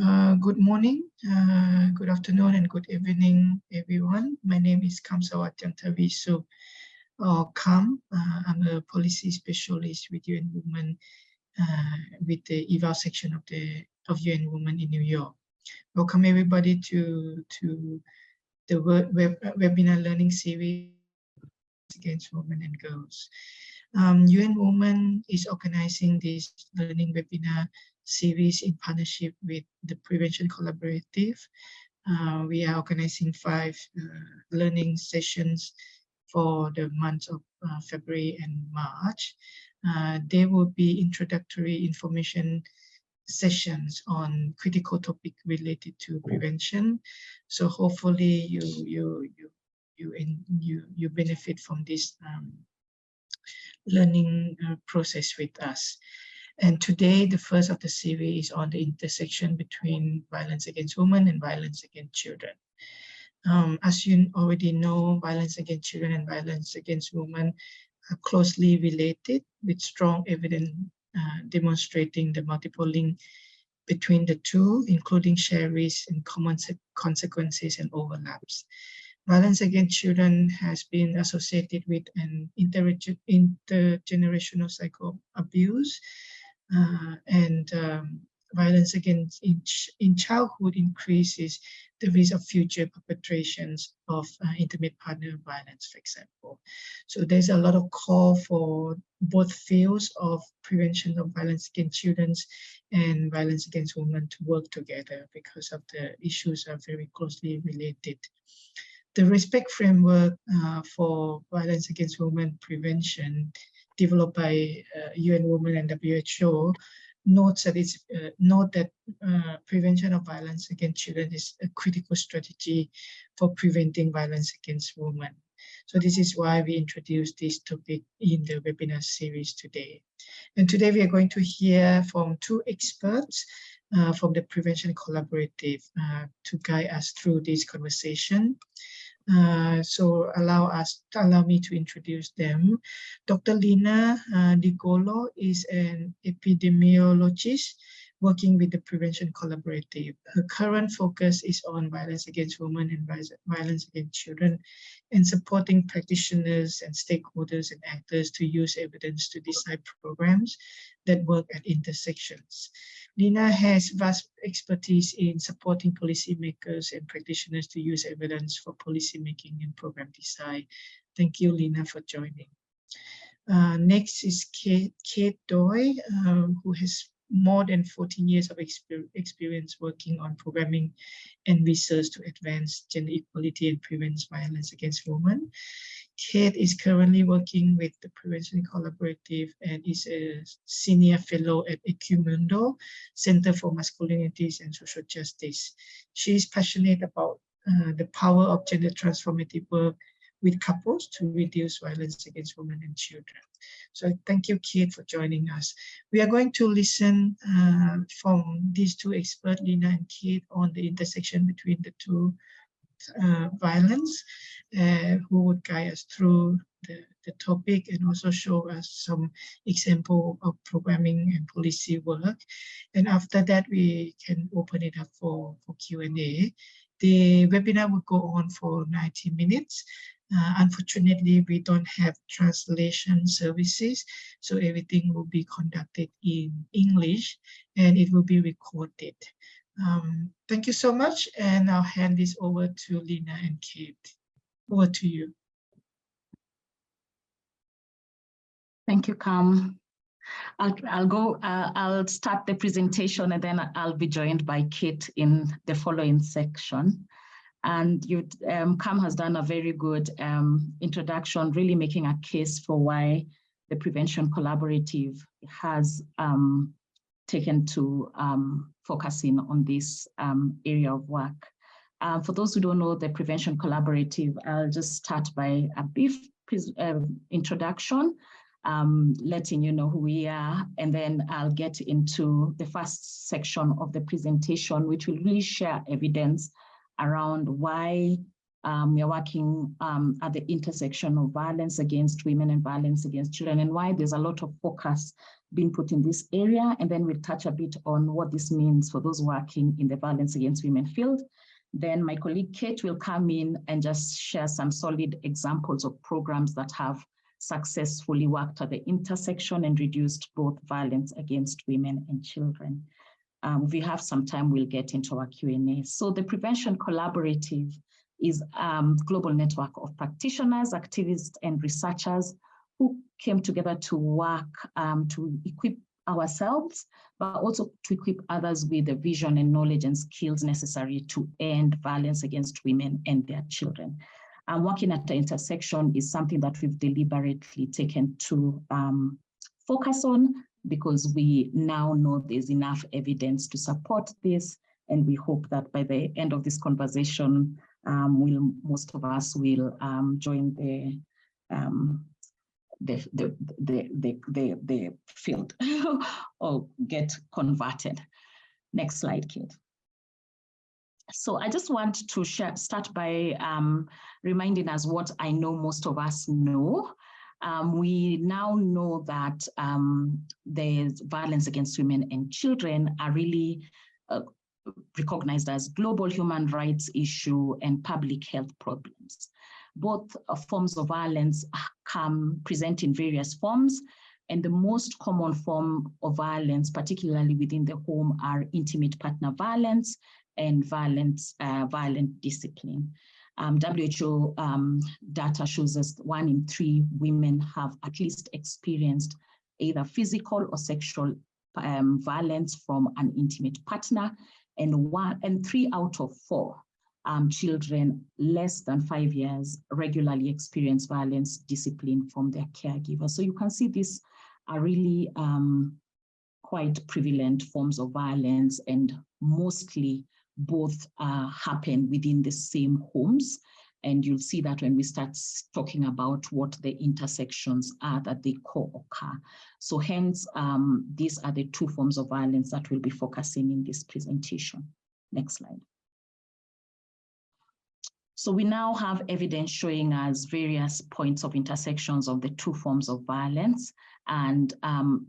Good morning, good afternoon, and good evening, everyone. My name is Kamsawat Jantavisu, or Kam. I'm a policy specialist with UN Women, with the eval section of UN Women in New York. Welcome everybody to the webinar learning series against women and girls. UN Women is organizing this learning webinar series in partnership with the Prevention Collaborative. We are organizing 5 learning sessions for the months of February and March. There will be introductory information sessions on critical topic related to prevention. So hopefully you benefit from this learning process with us. And today, the first of the series is on the intersection between violence against women and violence against children. As you already know, violence against children and violence against women are closely related, with strong evidence demonstrating the multiple link between the two, including shared risks and common consequences and overlaps. Violence against children has been associated with an intergenerational cycle of abuse, and violence against in childhood increases the risk of future perpetrations of intimate partner violence, for example. So there's a lot of call for both fields of prevention of violence against children and violence against women to work together because of the issues are very closely related. The respect framework for violence against women prevention developed by UN Women and WHO notes that prevention of violence against children is a critical strategy for preventing violence against women. So this is why we introduced this topic in the webinar series today. And today we are going to hear from 2 experts from the Prevention Collaborative to guide us through this conversation. So allow me to introduce them. Dr. Lina Digolo is an epidemiologist working with the Prevention Collaborative. Her current focus is on violence against women and violence against children, and supporting practitioners and stakeholders and actors to use evidence to design programs that work at intersections. Lina has vast expertise in supporting policymakers and practitioners to use evidence for policymaking and program design. Thank you, Lina, for joining. Next is Kate Doi, who has more than 14 years of experience working on programming and research to advance gender equality and prevent violence against women. Kate is currently working with the Prevention Collaborative and is a senior fellow at Equimundo Center for Masculinities and Social Justice. She is passionate about the power of gender transformative work with couples to reduce violence against women and children. So thank you, Kate, for joining us. We are going to listen from these 2 experts, Lina and Kate, on the intersection between the 2 violence, who would guide us through the topic and also show us some example of programming and policy work. And after that, we can open it up for Q&A. The webinar will go on for 90 minutes. Unfortunately, we don't have translation services, so everything will be conducted in English and it will be recorded. Thank you so much, and I'll hand this over to Lina and Kate. Over to you. Thank you, Kam. I'll start the presentation and then I'll be joined by Kate in the following section. And Kam has done a very good introduction, really making a case for why the Prevention Collaborative has taken to focusing on this area of work. For those who don't know the Prevention Collaborative, I'll just start by a brief introduction, letting you know who we are, and then I'll get into the first section of the presentation, which will really share evidence around why We are working at the intersection of violence against women and violence against children, and why there's a lot of focus being put in this area. And then we'll touch a bit on what this means for those working in the violence against women field. Then my colleague Kate will come in and just share some solid examples of programs that have successfully worked at the intersection and reduced both violence against women and children. If we have some time, we'll get into our Q&A. So the Prevention Collaborative is a global network of practitioners, activists, and researchers who came together to work to equip ourselves, but also to equip others with the vision and knowledge and skills necessary to end violence against women and their children. Working at the intersection is something that we've deliberately taken to focus on, because we now know there's enough evidence to support this, and we hope that by the end of this conversation, most of us will join the field or get converted. Next slide, Kate. So I just want to start by reminding us what I know most of us know. We now know that the violence against women and children are really recognized as global human rights issue and public health problems. Both forms of violence present in various forms, and the most common form of violence, particularly within the home, are intimate partner violence and violent discipline. WHO data shows us 1 in 3 women have at least experienced either physical or sexual violence from an intimate partner, and 3 out of 4 children less than 5 years regularly experience violence discipline from their caregiver. So you can see these are really quite prevalent forms of violence, and mostly both happen within the same homes. And you'll see that when we start talking about what the intersections are that they co-occur. So hence, these are the 2 forms of violence that we'll be focusing in this presentation. Next slide. So we now have evidence showing us various points of intersections of the 2 forms of violence. And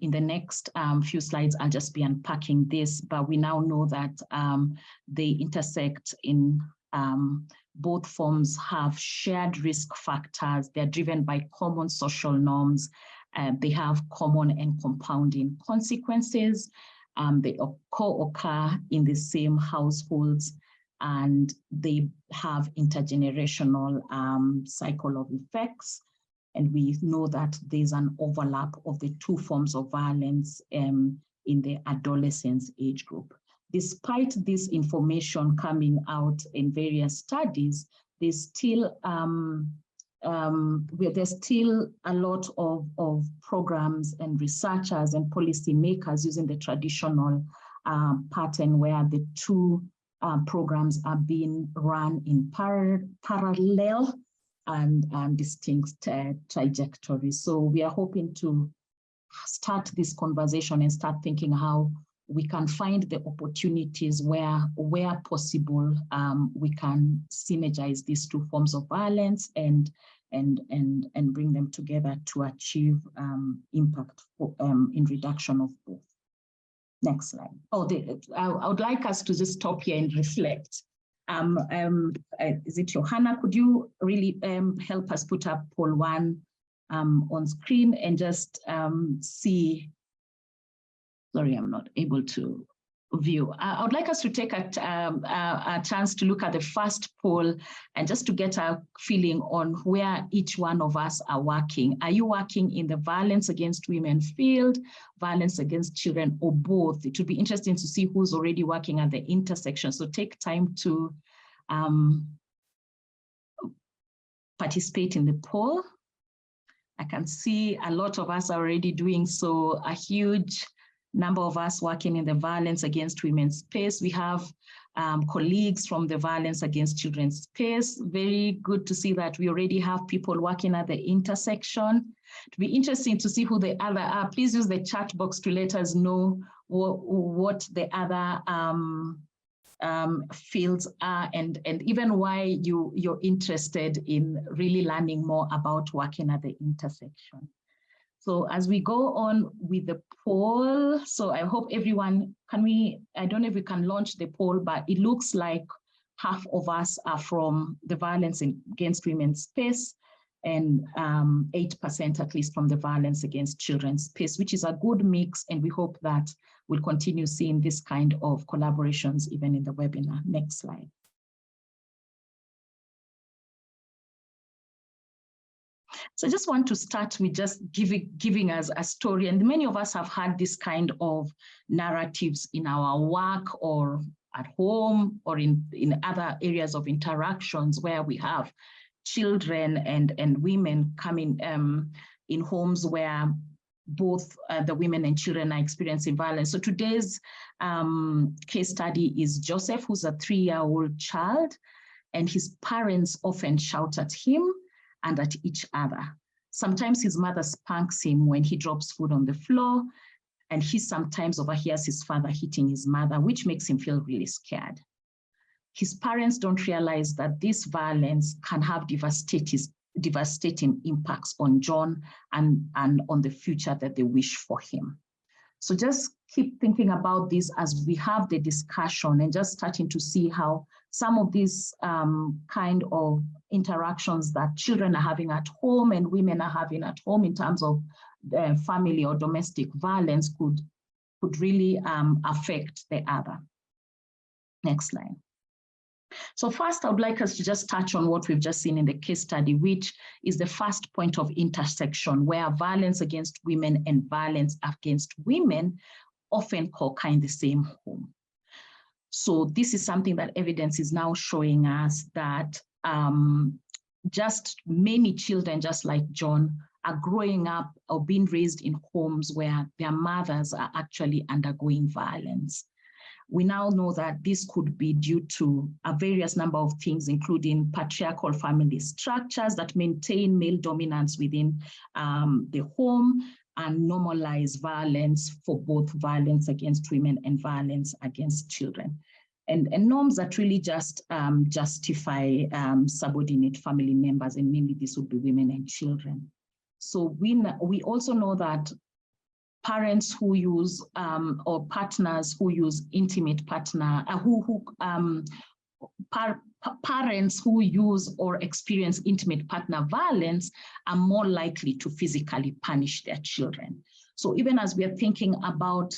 in the next few slides, I'll just be unpacking this, but we now know that they intersect in both forms have shared risk factors. They're driven by common social norms. They have common and compounding consequences. They co-occur in the same households, and they have intergenerational cycle of effects. And we know that there's an overlap of the 2 forms of violence in the adolescence age group. Despite this information coming out in various studies, there's still a lot of programs and researchers and policymakers using the traditional pattern where the 2 programs are being run in parallel and distinct trajectories. So we are hoping to start this conversation and start thinking how we can find the opportunities where possible, we can synergize these 2 forms of violence and bring them together to achieve impact in reduction of both. Next slide. I would like us to just stop here and reflect. Is it Johanna? Could you really help us put up poll 1 on screen and just see? Sorry, I'm not able to view. I would like us to take a chance to look at the first poll and just to get a feeling on where each one of us are working. Are you working in the violence against women field, violence against children, or both? It would be interesting to see who's already working at the intersection. So take time to participate in the poll. I can see a lot of us are already doing so, a huge number of us working in the violence against women space. We have colleagues from the violence against children space. Very good to see that we already have people working at the intersection. It'll be interesting to see who the other are. Please use the chat box to let us know what the other fields are, and even why you're interested in really learning more about working at the intersection. So as we go on with the poll, so I hope everyone, I don't know if we can launch the poll, but it looks like half of us are from the violence against women space, and 8% at least from the violence against children space, which is a good mix, and we hope that we'll continue seeing this kind of collaborations even in the webinar. Next slide. So I just want to start with just giving us a story, and many of us have had this kind of narratives in our work or at home or in other areas of interactions where we have children and women coming in homes where both the women and children are experiencing violence. So today's case study is Joseph, who's a 3-year-old child, and his parents often shout at him and at each other. Sometimes his mother spanks him when he drops food on the floor, and he sometimes overhears his father hitting his mother, which makes him feel really scared. His parents don't realize that this violence can have devastating impacts on John and on the future that they wish for him. So just keep thinking about this as we have the discussion, and just starting to see how some of these kind of interactions that children are having at home and women are having at home in terms of family or domestic violence could really affect the other. Next slide. So first, I would like us to just touch on what we've just seen in the case study, which is the first point of intersection where violence against women and violence against women often occur in the same home. So this is something that evidence is now showing us that just many children, just like John, are growing up or being raised in homes where their mothers are actually undergoing violence. We now know that this could be due to a various number of things, including patriarchal family structures that maintain male dominance within the home and normalize violence for both violence against women and violence against children. And norms that really just justify subordinate family members, and mainly this would be women and children. So we also know that parents who use or partners who use intimate partner, parents who use or experience intimate partner violence are more likely to physically punish their children. So even as we are thinking about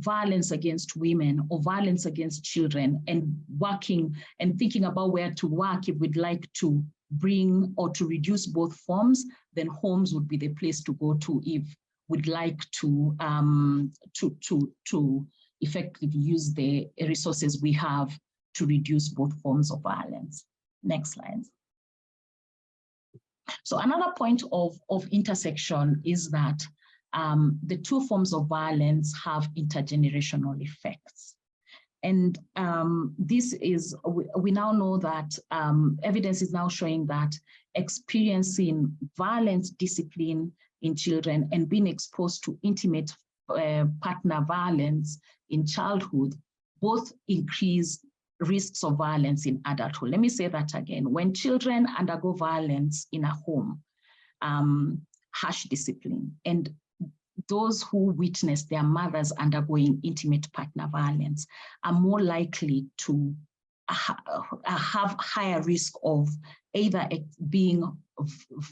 violence against women or violence against children, and working and thinking about where to work if we'd like to bring or to reduce both forms, then homes would be the place to go to if we'd like to effectively use the resources we have to reduce both forms of violence. Next slide. So another point of intersection is that the two forms of violence have intergenerational effects. And this is, we now know that evidence is now showing that experiencing violence discipline in children and being exposed to intimate partner violence in childhood both increase risks of violence in adulthood. Let me say that again. When children undergo violence in a home, harsh discipline, and those who witness their mothers undergoing intimate partner violence are more likely to have higher risk of either being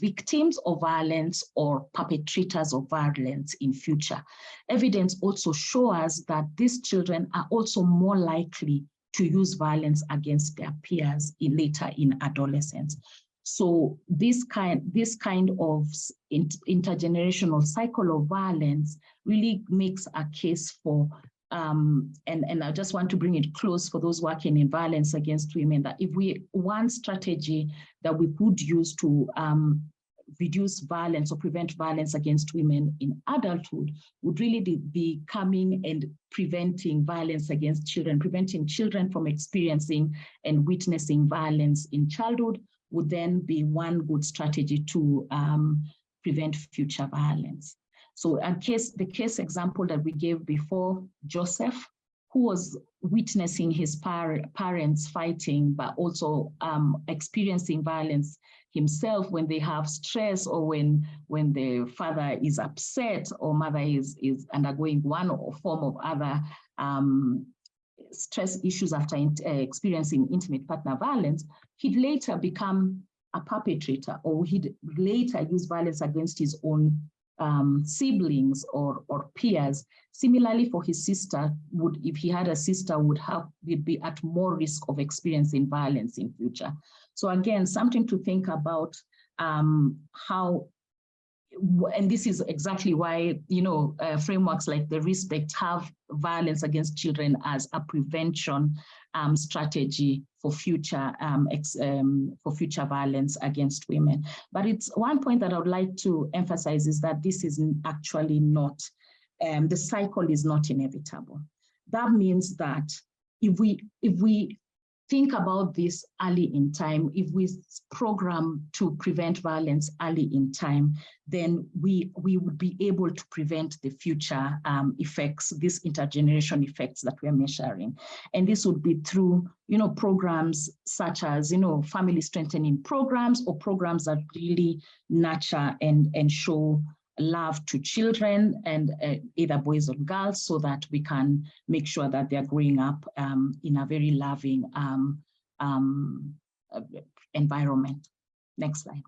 victims of violence or perpetrators of violence in future. Evidence also shows that these children are also more likely to use violence against their peers later in adolescence. So this kind of intergenerational cycle of violence really makes a case for, and I just want to bring it close for those working in violence against women, that if one strategy that we could use to reduce violence or prevent violence against women in adulthood would really be coming and preventing violence against children, preventing children from experiencing and witnessing violence in childhood would then be one good strategy to prevent future violence. So the case example that we gave before, Joseph, who was witnessing his parents fighting, but also experiencing violence himself when they have stress, or when the father is upset or mother is undergoing one form of other stress issues after experiencing intimate partner violence, he'd later become a perpetrator, or he'd later use violence against his own siblings or peers. Similarly, for his sister, if he had a sister, would be at more risk of experiencing violence in future. So again, something to think about, how, and this is exactly why, frameworks like the RESPECT have violence against children as a prevention strategy for future violence against women. But it's one point that I would like to emphasize is that this is actually not, the cycle is not inevitable. That means that if we think about this early in time, if we program to prevent violence early in time, then we would be able to prevent the future effects, these intergeneration effects that we're measuring. And this would be through, programs such as, family strengthening programs, or programs that really nurture and show love to children, and either boys or girls, so that we can make sure that they're growing up in a very loving environment. Next slide.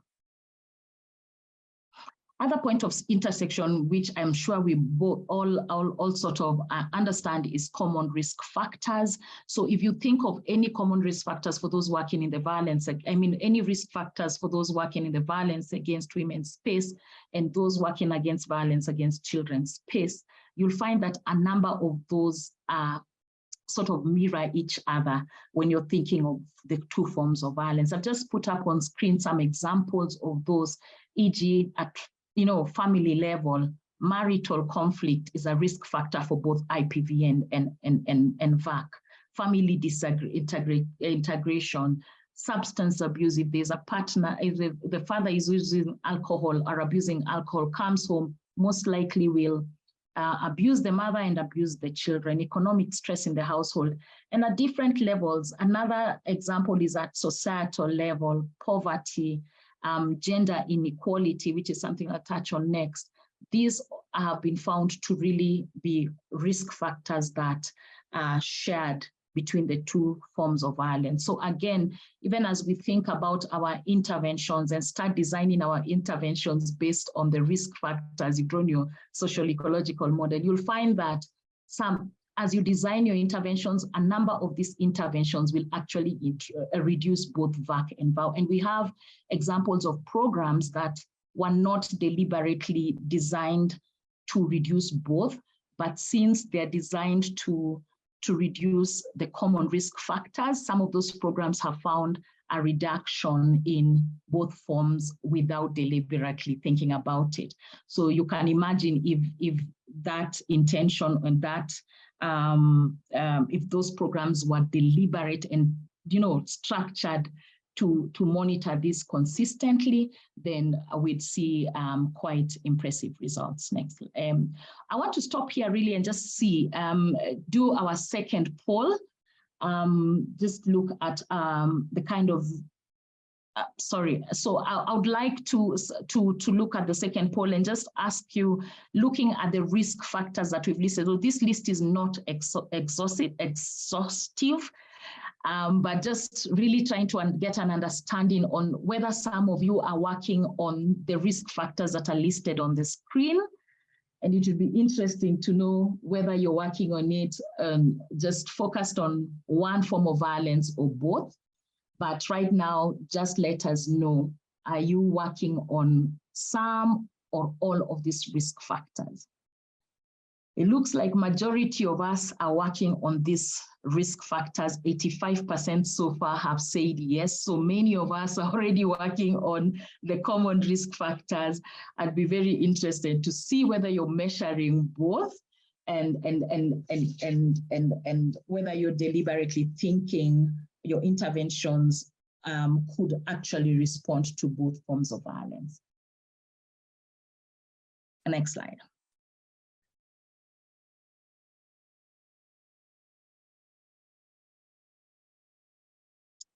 Other point of intersection, which I'm sure we both all sort of understand, is common risk factors. So if you think of any common risk factors for those working in the violence, any risk factors for those working in the violence against women space and those working against violence against children space, you'll find that a number of those sort of mirror each other when you're thinking of the two forms of violence. I've just put up on screen some examples of those, e.g. at family level, marital conflict is a risk factor for both IPV and VAC. Family integration, substance abuse, if there's a partner, if the father is using alcohol or abusing alcohol, comes home, most likely will abuse the mother and abuse the children, economic stress in the household. And at different levels, another example is at societal level, poverty, gender inequality, which is something I'll touch on next. These have been found to really be risk factors that are shared between the two forms of violence. So again, even as we think about our interventions and start designing our interventions based on the risk factors, you've drawn your social ecological model, you'll find that as you design your interventions, a number of these interventions will actually reduce both VAC and VAU. And we have examples of programs that were not deliberately designed to reduce both, but since they're designed to reduce the common risk factors, some of those programs have found a reduction in both forms without deliberately thinking about it. So you can imagine if that intention and that if those programs were deliberate and structured to monitor this consistently, then we'd see quite impressive results. Next, I want to stop here really and just do our second poll. Just look at the kind of sorry. So I would like to look at the second poll and just ask you, looking at the risk factors that we've listed. So this list is not exhaustive, but just really trying to get an understanding on whether some of you are working on the risk factors that are listed on the screen. And it would be interesting to know whether you're working on it just focused on one form of violence or both. But right now, just let us know, are you working on some or all of these risk factors? It looks like majority of us are working on these risk factors. 85% so far have said yes. So many of us are already working on the common risk factors. I'd be very interested to see whether you're measuring both and whether you're deliberately thinking your interventions could actually respond to both forms of violence. Next slide.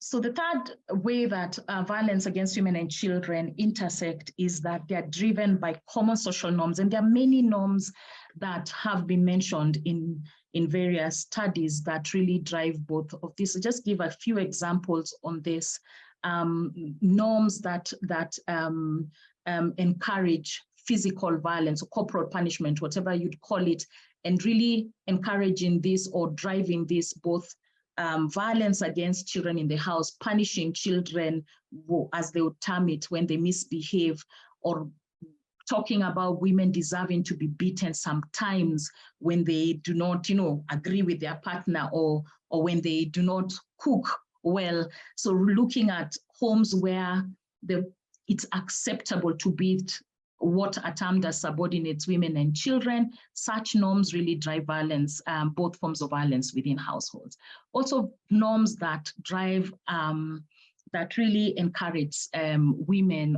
So the third way that violence against women and children intersect is that they are driven by common social norms. And there are many norms that have been mentioned in various studies that really drive both of these. So just give a few examples on this. Norms that encourage physical violence or corporal punishment, whatever you'd call it, and really encouraging this or driving this both violence against children in the house, punishing children, as they would term it, when they misbehave, or talking about women deserving to be beaten sometimes when they do not, agree with their partner, or when they do not cook well. So looking at homes where it's acceptable to beat what are termed as subordinates, women and children, such norms really drive violence, both forms of violence within households. Also norms that drive, that really encourage women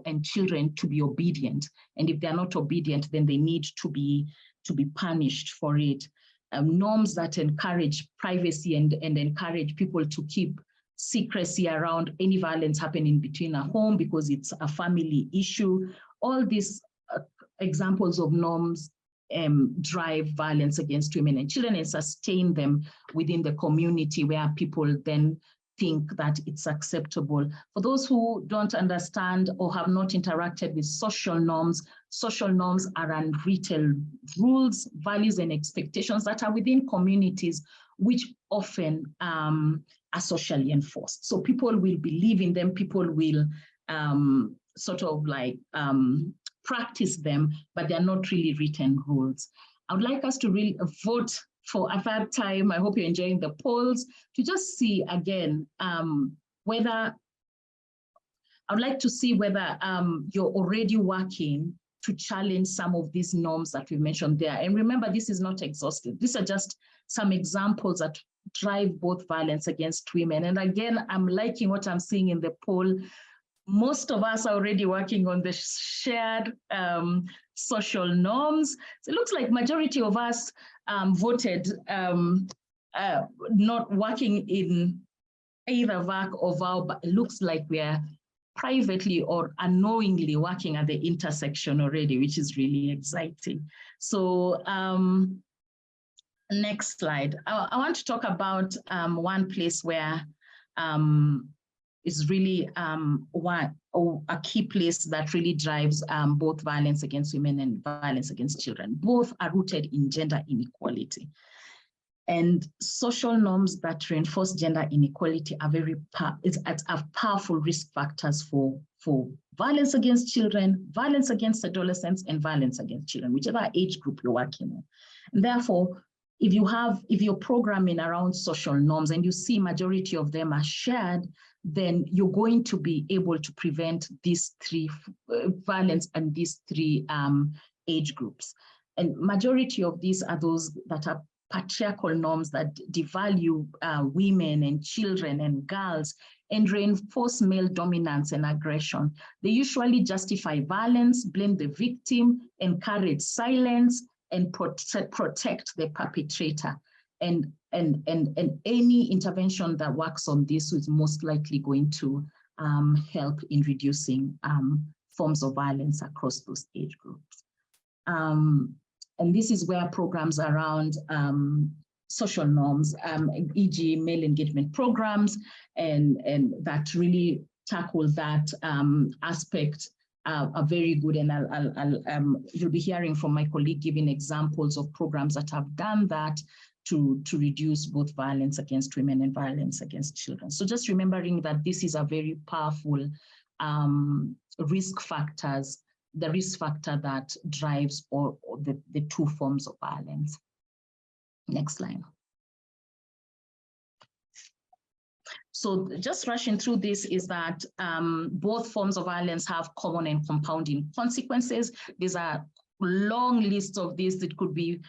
and children to be obedient. And if they're not obedient, then they need to be punished for it. Norms that encourage privacy and encourage people to keep secrecy around any violence happening between a home because it's a family issue. All these examples of norms drive violence against women and children and sustain them within the community where people then think that it's acceptable. For those who don't understand or have not interacted with social norms are unwritten rules, values, and expectations that are within communities, which often are socially enforced. So people will believe in them, people will sort of like practice them, but they're not really written rules. I would like us to really vote for a third time. I hope you're enjoying the polls, to just see again whether, I would like to see whether you're already working to challenge some of these norms that we mentioned there. And remember, this is not exhaustive. These are just some examples that drive both violence against women. And again, I'm liking what I'm seeing in the poll. Most of us are already working on the shared social norms. So it looks like majority of us voted not working in either VAC or VAO, but it looks like we are privately or unknowingly working at the intersection already, which is really exciting. So next slide. I want to talk about one place where is really a key place that really drives both violence against women and violence against children. Both are rooted in gender inequality. And social norms that reinforce gender inequality are are powerful risk factors for violence against children, violence against adolescents, and violence against children, whichever age group you're working on. And therefore, if you're programming around social norms and you see majority of them are shared, then you're going to be able to prevent these three violence and these three age groups. And majority of these are those that are patriarchal norms that devalue women and children and girls and reinforce male dominance and aggression. They usually justify violence, blame the victim, encourage silence, and protect the perpetrator. And any intervention that works on this is most likely going to help in reducing forms of violence across those age groups. And this is where programs around social norms, e.g. male engagement programs, and that really tackle that aspect are very good. And you'll be hearing from my colleague giving examples of programs that have done that to reduce both violence against women and violence against children. So just remembering that this is a very powerful risk factors, the risk factor that drives or the two forms of violence. Next slide. So just rushing through this is that both forms of violence have common and compounding consequences. These are long lists of this. It could be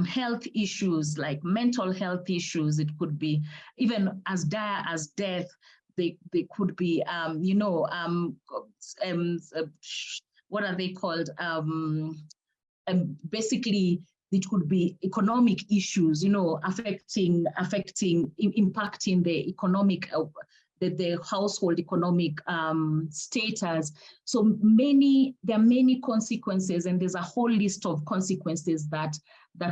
health issues like mental health issues. It could be even as dire as death. They could be, what are they called? Basically, it could be economic issues, impacting the economic, the household economic status. So there are many consequences, and there's a whole list of consequences that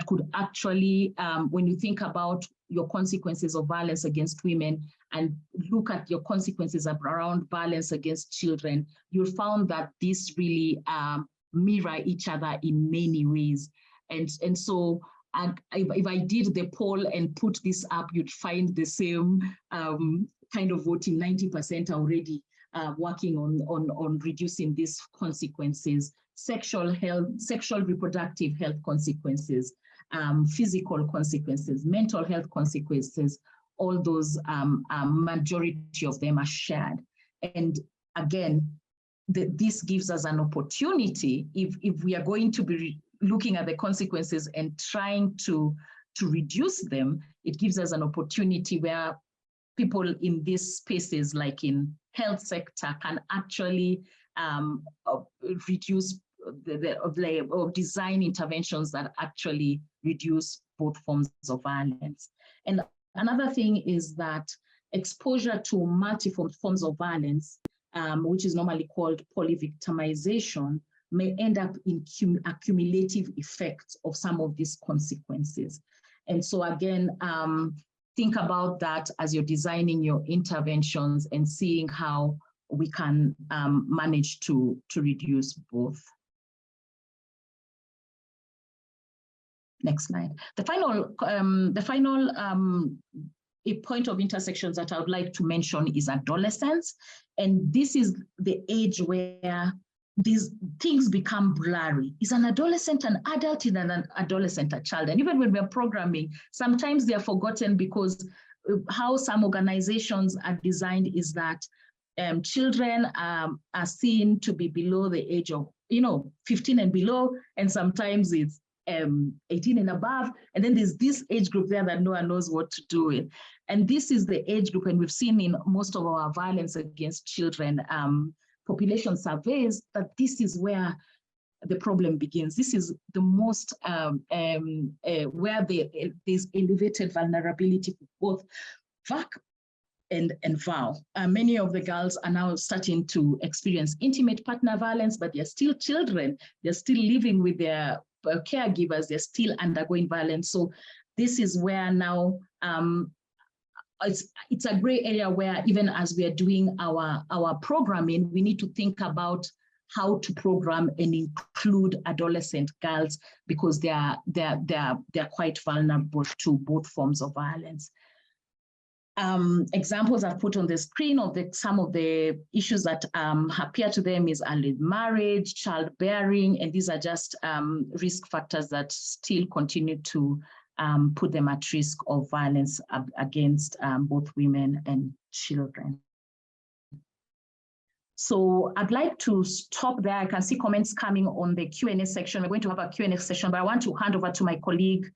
could actually, when you think about your consequences of violence against women and look at your consequences around violence against children, you'll find that these really mirror each other in many ways. And so if I did the poll and put this up, you'd find the same kind of voting. 90% already working on reducing these consequences: sexual reproductive health consequences, physical consequences, mental health consequences. All those, majority of them are shared. And again, this gives us an opportunity, if we are going to be looking at the consequences and trying to reduce them, it gives us an opportunity where people in these spaces, like in health sector, can actually reduce or design interventions that actually reduce both forms of violence. And another thing is that exposure to multiple forms of violence, which is normally called polyvictimization, may end up in a cumulative effect of some of these consequences. And so again, think about that as you're designing your interventions and seeing how we can manage to reduce both. Next slide. The final a point of intersections that I would like to mention is adolescence. And this is the age where these things become blurry. Is an adolescent an adult? Is an adolescent a child? And even when we're programming, sometimes they're forgotten, because how some organizations are designed is that children are seen to be below the age of 15 and below, and sometimes it's 18 and above, and then there's this age group there that no one knows what to do with. And this is the age group, and we've seen in most of our violence against children population surveys that this is where the problem begins. This is the most where there's elevated vulnerability for both VAC and VAW. Many of the girls are now starting to experience intimate partner violence, but they're still children. They're still living with their caregivers. They're still undergoing violence. So this is where now it's a gray area where even as we are doing our programming, we need to think about how to program and include adolescent girls, because they're quite vulnerable to both forms of violence. Examples I've put on the screen of some of the issues that appear to them is early marriage, childbearing, and these are just risk factors that still continue to put them at risk of violence against both women and children. So I'd like to stop there. I can see comments coming on the Q&A section. We're going to have a Q&A session, but I want to hand over to my colleague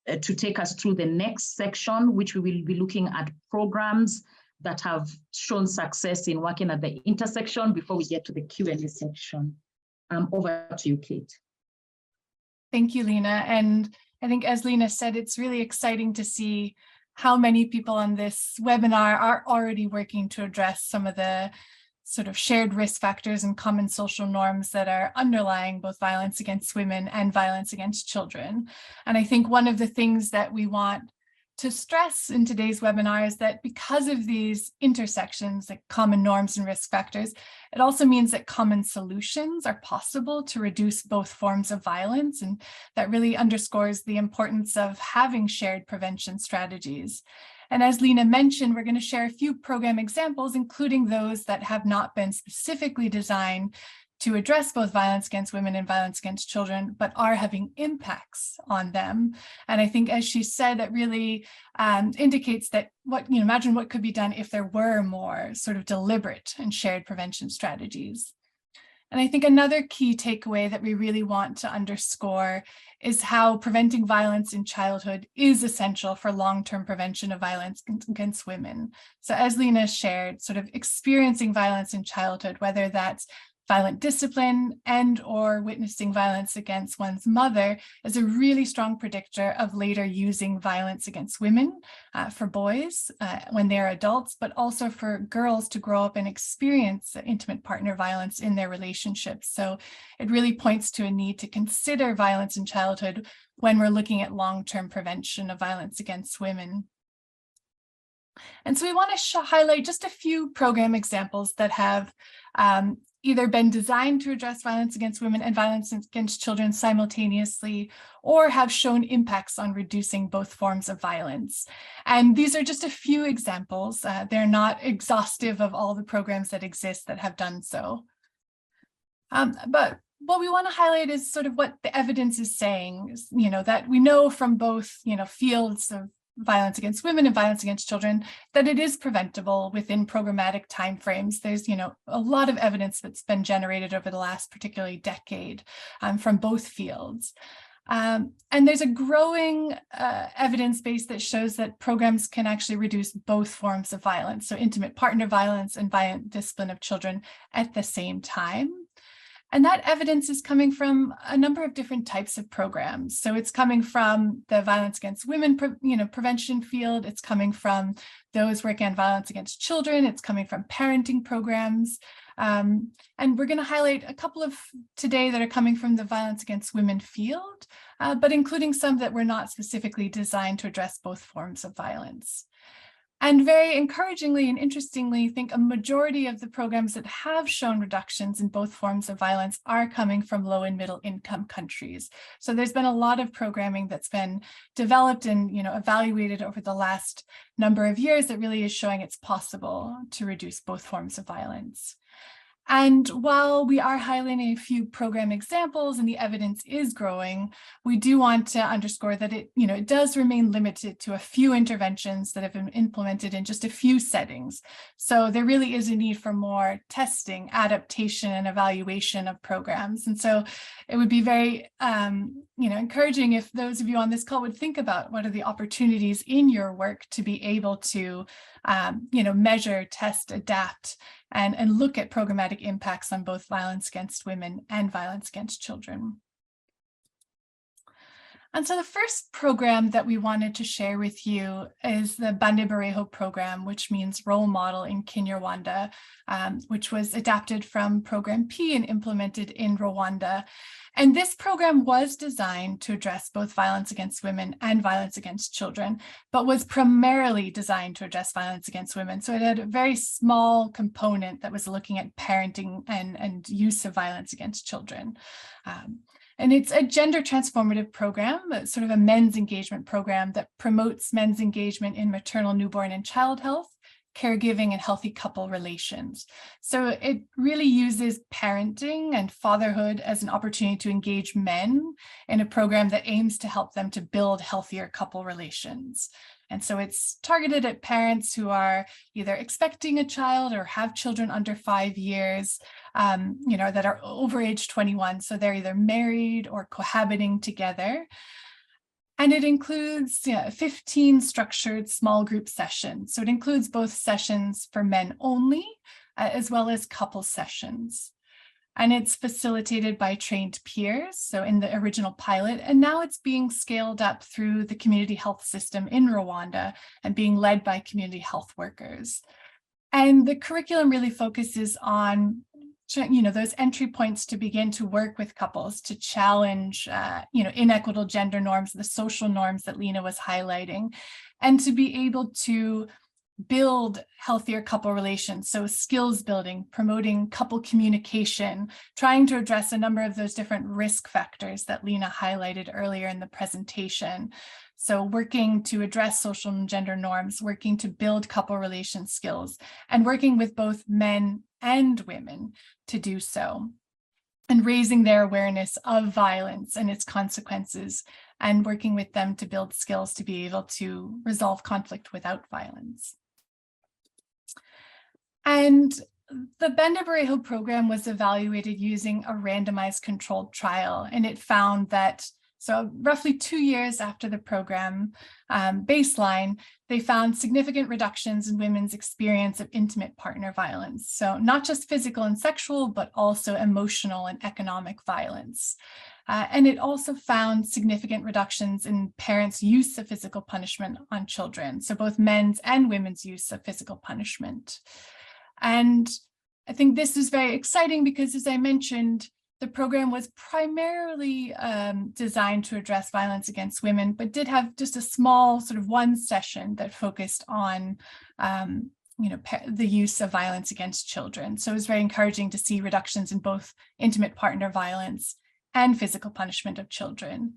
to take us through the next section, which we will be looking at programs that have shown success in working at the intersection before we get to the Q&A section. Over to you, Kate. Thank you, Lena. And I think, as Lena said, it's really exciting to see how many people on this webinar are already working to address some of the sort of shared risk factors and common social norms that are underlying both violence against women and violence against children. And I think one of the things that we want to stress in today's webinar is that because of these intersections, like common norms and risk factors, it also means that common solutions are possible to reduce both forms of violence. And that really underscores the importance of having shared prevention strategies. And as Lena mentioned, we're going to share a few program examples, including those that have not been specifically designed to address both violence against women and violence against children, but are having impacts on them. And I think, as she said, that really indicates that imagine what could be done if there were more sort of deliberate and shared prevention strategies. And I think another key takeaway that we really want to underscore is how preventing violence in childhood is essential for long-term prevention of violence against women. So as Lena shared, sort of experiencing violence in childhood, whether that's violent discipline and or witnessing violence against one's mother is a really strong predictor of later using violence against women for boys when they're adults, but also for girls to grow up and experience intimate partner violence in their relationships. So it really points to a need to consider violence in childhood when we're looking at long-term prevention of violence against women. And so we want to highlight just a few program examples that have either been designed to address violence against women and violence against children simultaneously, or have shown impacts on reducing both forms of violence. And these are just a few examples. They're not exhaustive of all the programs that exist that have done so. But what we want to highlight is sort of what the evidence is saying, that we know from both, fields of violence against women and violence against children, that it is preventable within programmatic timeframes. There's, a lot of evidence that's been generated over the last particularly decade from both fields. And there's a growing evidence base that shows that programs can actually reduce both forms of violence, so intimate partner violence and violent discipline of children at the same time. And that evidence is coming from a number of different types of programs. So it's coming from the violence against women, prevention field. It's coming from those working on violence against children. It's coming from parenting programs. And we're going to highlight a couple of today that are coming from the violence against women field, but including some that were not specifically designed to address both forms of violence. And very encouragingly and interestingly, I think a majority of the programs that have shown reductions in both forms of violence are coming from low and middle income countries. So there's been a lot of programming that's been developed and evaluated over the last number of years that really is showing it's possible to reduce both forms of violence. And while we are highlighting a few program examples and the evidence is growing, we do want to underscore that it does remain limited to a few interventions that have been implemented in just a few settings. So there really is a need for more testing, adaptation, and evaluation of programs. And so it would be very encouraging if those of you on this call would think about what are the opportunities in your work to be able to measure, test, adapt, and look at programmatic impacts on both violence against women and violence against children. And so the first program that we wanted to share with you is the Bandebareho program, which means role model in Kinyarwanda, which was adapted from Program P and implemented in Rwanda. And this program was designed to address both violence against women and violence against children, but was primarily designed to address violence against women. So it had a very small component that was looking at parenting and use of violence against children. And it's a gender transformative program, sort of a men's engagement program that promotes men's engagement in maternal, newborn, and child health, caregiving, and healthy couple relations. So it really uses parenting and fatherhood as an opportunity to engage men in a program that aims to help them to build healthier couple relations. And so it's targeted at parents who are either expecting a child or have children under 5 years, that are over age 21. So they're either married or cohabiting together. And it includes 15 structured small group sessions. So it includes both sessions for men only, as well as couple sessions. And it's facilitated by trained peers, so in the original pilot, and now it's being scaled up through the community health system in Rwanda and being led by community health workers. And the curriculum really focuses on those entry points to begin to work with couples, to challenge, inequitable gender norms, the social norms that Lena was highlighting, and to be able to build healthier couple relations. So skills building, promoting couple communication, trying to address a number of those different risk factors that Lena highlighted earlier in the presentation. So working to address social and gender norms, working to build couple relation skills, and working with both men and women to do so, and raising their awareness of violence and its consequences, and working with them to build skills to be able to resolve conflict without violence. And the Bandebareho program was evaluated using a randomized controlled trial, and it found that So roughly 2 years after the program baseline, they found significant reductions in women's experience of intimate partner violence. So not just physical and sexual, but also emotional and economic violence. And it also found significant reductions in parents' use of physical punishment on children. So both men's and women's use of physical punishment. And I think this is very exciting because, as I mentioned, the program was primarily designed to address violence against women, but did have just a small sort of one session that focused on the use of violence against children. So it was very encouraging to see reductions in both intimate partner violence and physical punishment of children.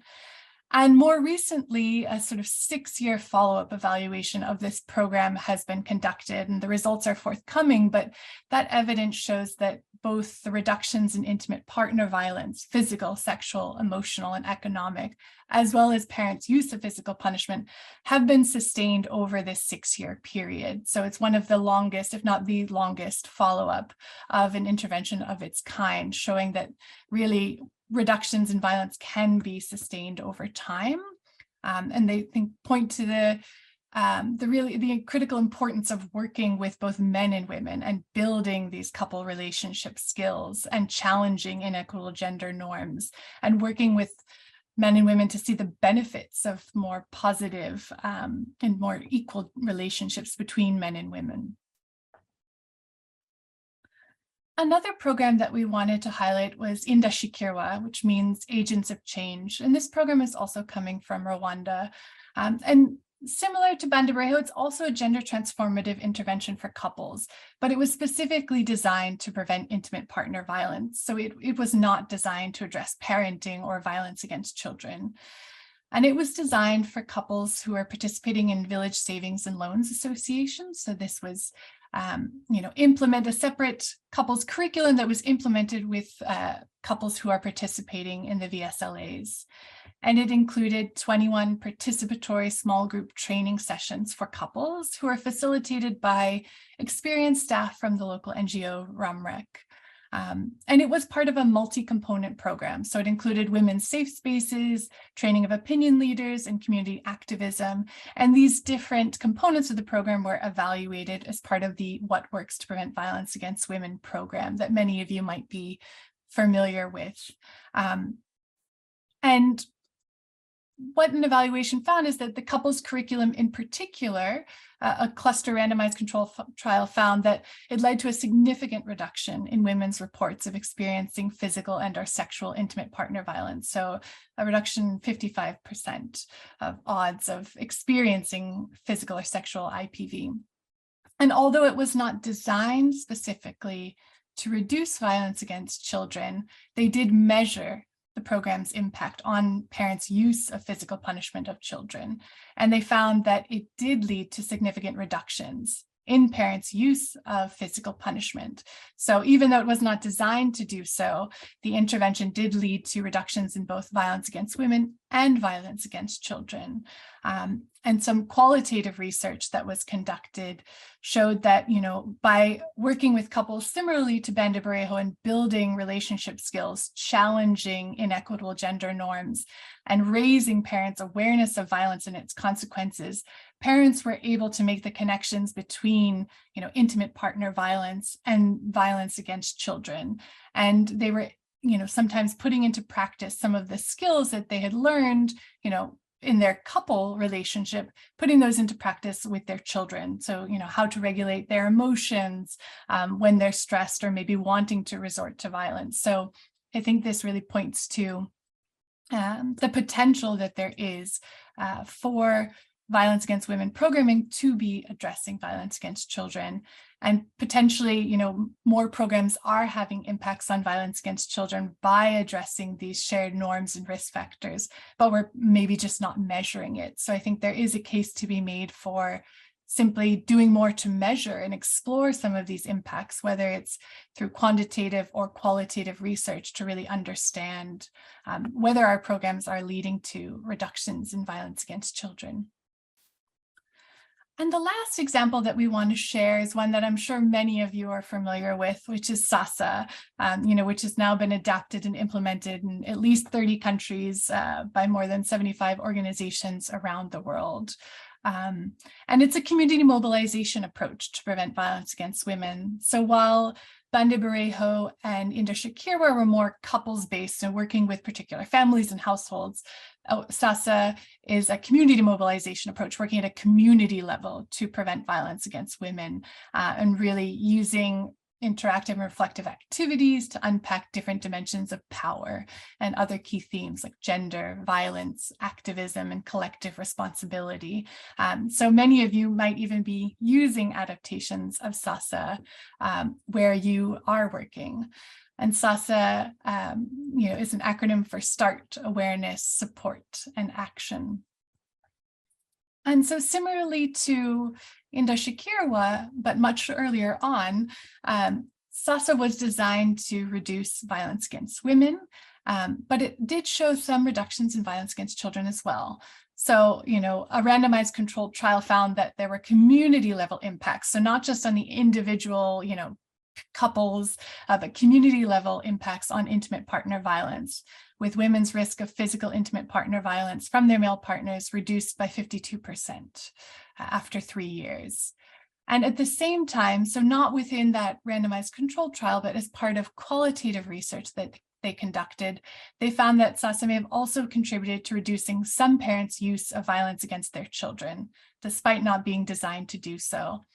And more recently, a sort of 6-year follow-up evaluation of this program has been conducted, and the results are forthcoming, but that evidence shows that both the reductions in intimate partner violence, physical, sexual, emotional, and economic, as well as parents' use of physical punishment, have been sustained over this 6-year period. So it's one of the longest, if not the longest, follow-up of an intervention of its kind, showing that really reductions in violence can be sustained over time. And they point to the critical importance of working with both men and women and building these couple relationship skills and challenging inequitable gender norms and working with men and women to see the benefits of more positive and more equal relationships between men and women. Another program that we wanted to highlight was Indashikirwa, which means Agents of Change. And this program is also coming from Rwanda. And similar to Bandabarejo, it's also a gender transformative intervention for couples, but it was specifically designed to prevent intimate partner violence. So it was not designed to address parenting or violence against children. And it was designed for couples who are participating in village savings and loans associations. So this was implement a separate couples curriculum that was implemented with couples who are participating in the VSLAs. And it included 21 participatory small group training sessions for couples who are facilitated by experienced staff from the local NGO Ramrek. And it was part of a multi-component program. So it included women's safe spaces, training of opinion leaders, and community activism. And these different components of the program were evaluated as part of the What Works to Prevent Violence Against Women program that many of you might be familiar with. And what an evaluation found is that the couples curriculum in particular, a cluster randomized control trial found that it led to a significant reduction in women's reports of experiencing physical and/or sexual intimate partner violence. So a reduction 55% of odds of experiencing physical or sexual IPV. And although it was not designed specifically to reduce violence against children, they did measure the program's impact on parents' use of physical punishment of children. And they found that it did lead to significant reductions in parents' use of physical punishment. So even though it was not designed to do so, the intervention did lead to reductions in both violence against women and violence against children. And some qualitative research that was conducted showed that, by working with couples similarly to Bandabarejo and building relationship skills, challenging inequitable gender norms, and raising parents' awareness of violence and its consequences, parents were able to make the connections between, intimate partner violence and violence against children. And they were, sometimes putting into practice some of the skills that they had learned, in their couple relationship, putting those into practice with their children. So, how to regulate their emotions when they're stressed or maybe wanting to resort to violence. So I think this really points to the potential that there is for violence against women programming to be addressing violence against children. And potentially, more programs are having impacts on violence against children by addressing these shared norms and risk factors, but we're maybe just not measuring it. So I think there is a case to be made for simply doing more to measure and explore some of these impacts, whether it's through quantitative or qualitative research to really understand whether our programs are leading to reductions in violence against children. And the last example that we want to share is one that I'm sure many of you are familiar with, which is SASA, which has now been adapted and implemented in at least 30 countries by more than 75 organizations around the world. And it's a community mobilization approach to prevent violence against women. So while Bande Barejo and Indra-Shakirwa were more couples-based and working with particular families and households, SASA is a community mobilization approach, working at a community level to prevent violence against women, and really using interactive and reflective activities to unpack different dimensions of power and other key themes like gender, violence, activism, and collective responsibility. So many of you might even be using adaptations of SASA where you are working. And SASA, is an acronym for Start, Awareness, Support, and Action. And so similarly to Indra-Shakirwa, but much earlier on, SASA was designed to reduce violence against women, but it did show some reductions in violence against children as well. So, a randomized controlled trial found that there were community level impacts. So not just on the individual, couples, but community level impacts on intimate partner violence, with women's risk of physical intimate partner violence from their male partners reduced by 52% after 3 years. And at the same time, so not within that randomized controlled trial, but as part of qualitative research that they conducted, they found that SASA may have also contributed to reducing some parents' use of violence against their children, despite not being designed to do so.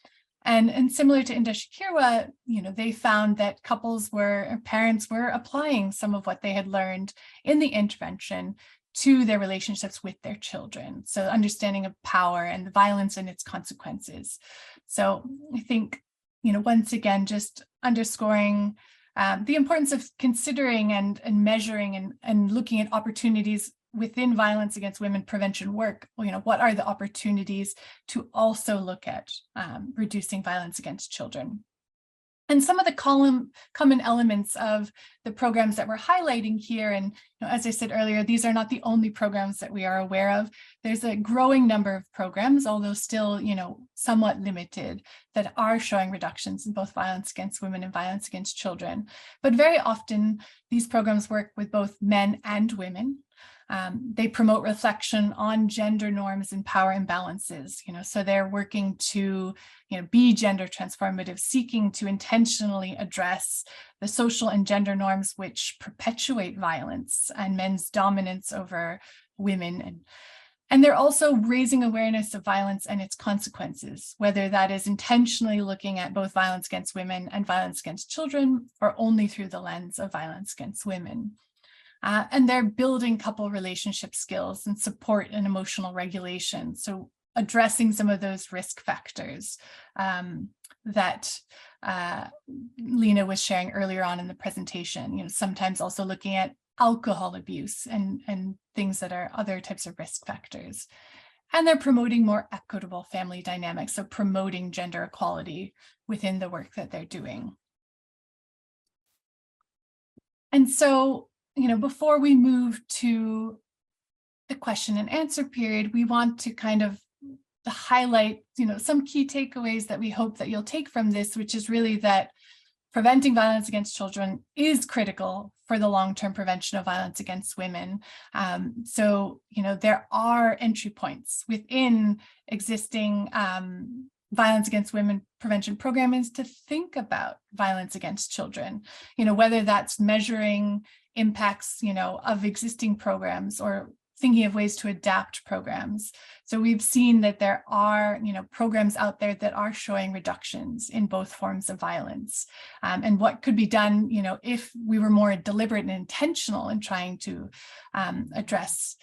And similar to Indra-Shakirwa, they found that parents were applying some of what they had learned in the intervention to their relationships with their children. So understanding of power and the violence and its consequences. So I think, once again, just underscoring the importance of considering and measuring and looking at opportunities within violence against women prevention work. What are the opportunities to also look at reducing violence against children? And some of the common elements of the programs that we're highlighting here, and as I said earlier, these are not the only programs that we are aware of. There's a growing number of programs, although still, somewhat limited, that are showing reductions in both violence against women and violence against children. But very often, these programs work with both men and women. They promote reflection on gender norms and power imbalances, so they're working to, be gender transformative, seeking to intentionally address the social and gender norms which perpetuate violence and men's dominance over women. And they're also raising awareness of violence and its consequences, whether that is intentionally looking at both violence against women and violence against children, or only through the lens of violence against women. And they're building couple relationship skills and support and emotional regulation. So addressing some of those risk factors that Lena was sharing earlier on in the presentation, sometimes also looking at alcohol abuse and things that are other types of risk factors. And they're promoting more equitable family dynamics, so promoting gender equality within the work that they're doing. And so, before we move to the question and answer period, we want to kind of highlight, some key takeaways that we hope that you'll take from this, which is really that preventing violence against children is critical for the long-term prevention of violence against women. So, there are entry points within existing violence against women prevention programs to think about violence against children, whether that's measuring impacts, of existing programs or thinking of ways to adapt programs. So we've seen that there are, programs out there that are showing reductions in both forms of violence. And what could be done, if we were more deliberate and intentional in trying to address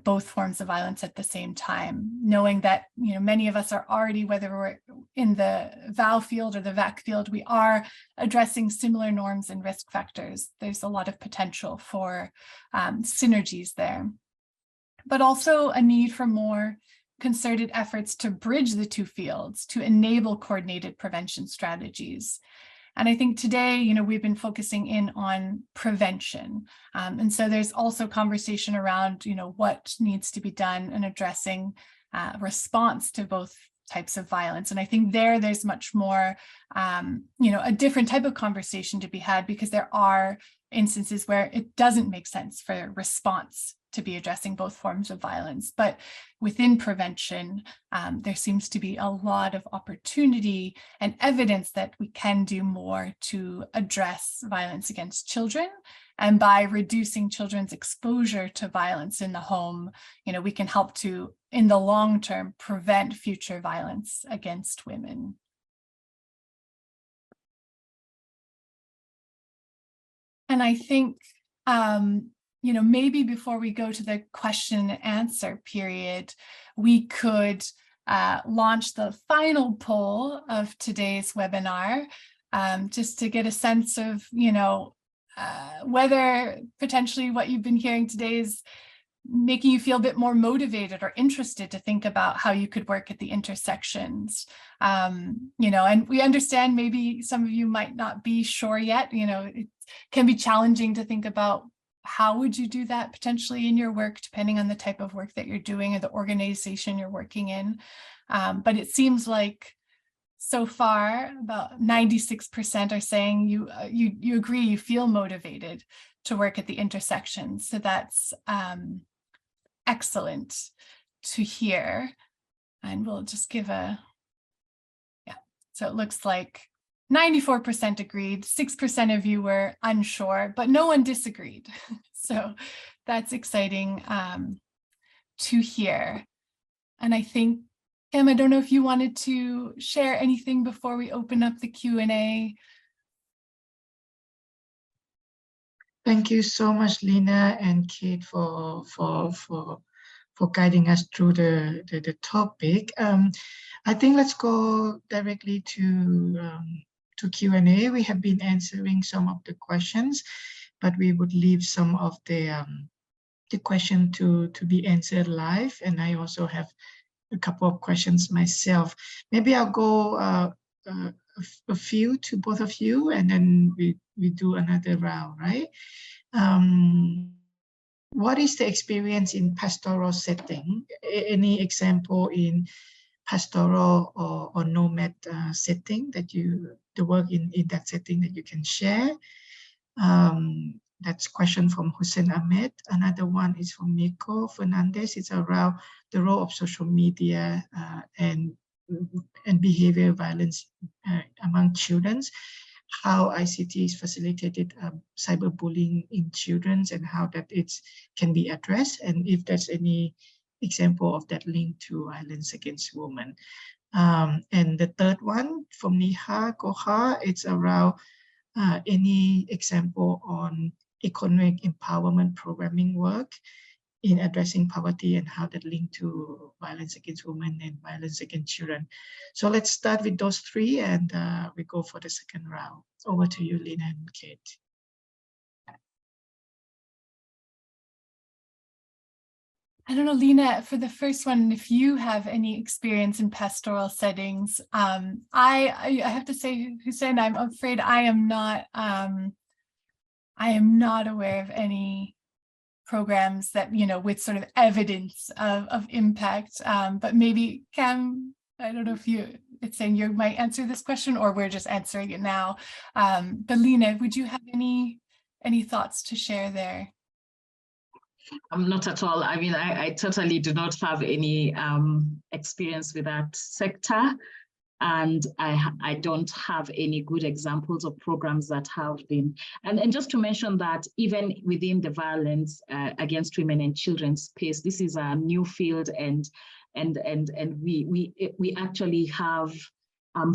both forms of violence at the same time, knowing that, many of us are already, whether we're in the VOW field or the VAC field, we are addressing similar norms and risk factors. There's a lot of potential for synergies there, but also a need for more concerted efforts to bridge the two fields to enable coordinated prevention strategies. And I think today, we've been focusing in on prevention. And so there's also conversation around, what needs to be done in addressing response to both types of violence. And I think there's much more, a different type of conversation to be had, because there are instances where it doesn't make sense for response to be addressing both forms of violence. But within prevention, there seems to be a lot of opportunity and evidence that we can do more to address violence against children. And by reducing children's exposure to violence in the home, we can help to, in the long term, prevent future violence against women. And I think, maybe before we go to the question and answer period, we could launch the final poll of today's webinar, just to get a sense of, whether potentially what you've been hearing today is making you feel a bit more motivated or interested to think about how you could work at the intersections. And we understand maybe some of you might not be sure yet. It can be challenging to think about how would you do that potentially in your work, depending on the type of work that you're doing or the organization you're working in. But it seems like so far about 96% are saying you agree, you feel motivated to work at the intersections. So that's excellent to hear. And we'll just give so it looks like 94% agreed, 6% of you were unsure, but no one disagreed. So that's exciting to hear. And I think, Kim, I don't know if you wanted to share anything before we open up the Q&A. Thank you so much, Lina and Kate, for guiding us through the topic. I think let's go directly to Q&A. We have been answering some of the questions, but we would leave some of the question to be answered live. And I also have a couple of questions myself. Maybe I'll go a few to both of you, and then we do another round, right? What is the experience in pastoral setting? Any example in pastoral or nomad setting that the work in that setting that you can share? That's question from Hussein Ahmed. Another one is from Nico Fernandez. It's around the role of social media and behavior violence among children, how ICT is facilitated cyberbullying in children, and how that can be addressed, and if there's any example of that link to violence against women. And the third one from Niha Goha, it's around any example on economic empowerment programming work in addressing poverty and how that link to violence against women and violence against children. So let's start with those three, and we go for the second round. Over to you, Lina and Kate. I don't know, Lina, for the first one, if you have any experience in pastoral settings. I have to say, Hussein, I'm afraid I am not aware of any programs that, with sort of evidence of impact. But maybe, Cam, I don't know if it's saying you might answer this question, or we're just answering it now. But Lina, would you have any thoughts to share there? Not at all. I mean, I totally do not have any experience with that sector. And I don't have any good examples of programs that have been. And just to mention that even within the violence against women and children space, this is a new field, and we actually have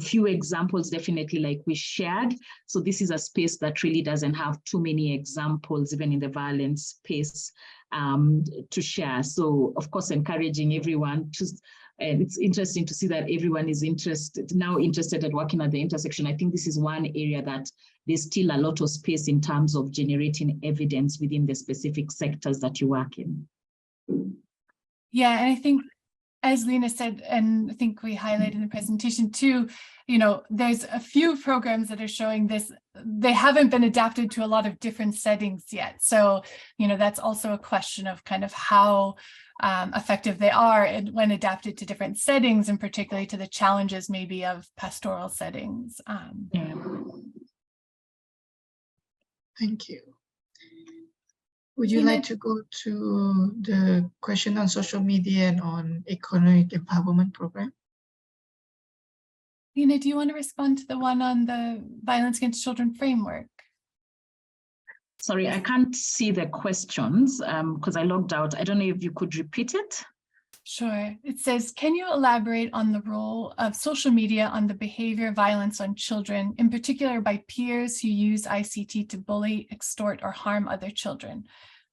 few examples, definitely, like we shared. So this is a space that really doesn't have too many examples, even in the violence space, to share. So of course, encouraging everyone to. And it's interesting to see that everyone is interested at working at the intersection. I think this is one area that there's still a lot of space in terms of generating evidence within the specific sectors that you work in. Yeah, and I think, as Lina said, and I think we highlighted in the presentation too, there's a few programs that are showing this. They haven't been adapted to a lot of different settings yet. So, that's also a question of kind of how effective they are when adapted to different settings, and particularly to the challenges maybe of pastoral settings. Thank you. Would you like to go to the question on social media and on economic empowerment program? Lina, do you want to respond to the one on the Violence Against Children framework? Sorry, I can't see the questions because I logged out. I don't know if you could repeat it. Sure. It says, can you elaborate on the role of social media on the behavior of violence on children, in particular by peers who use ICT to bully, extort, or harm other children?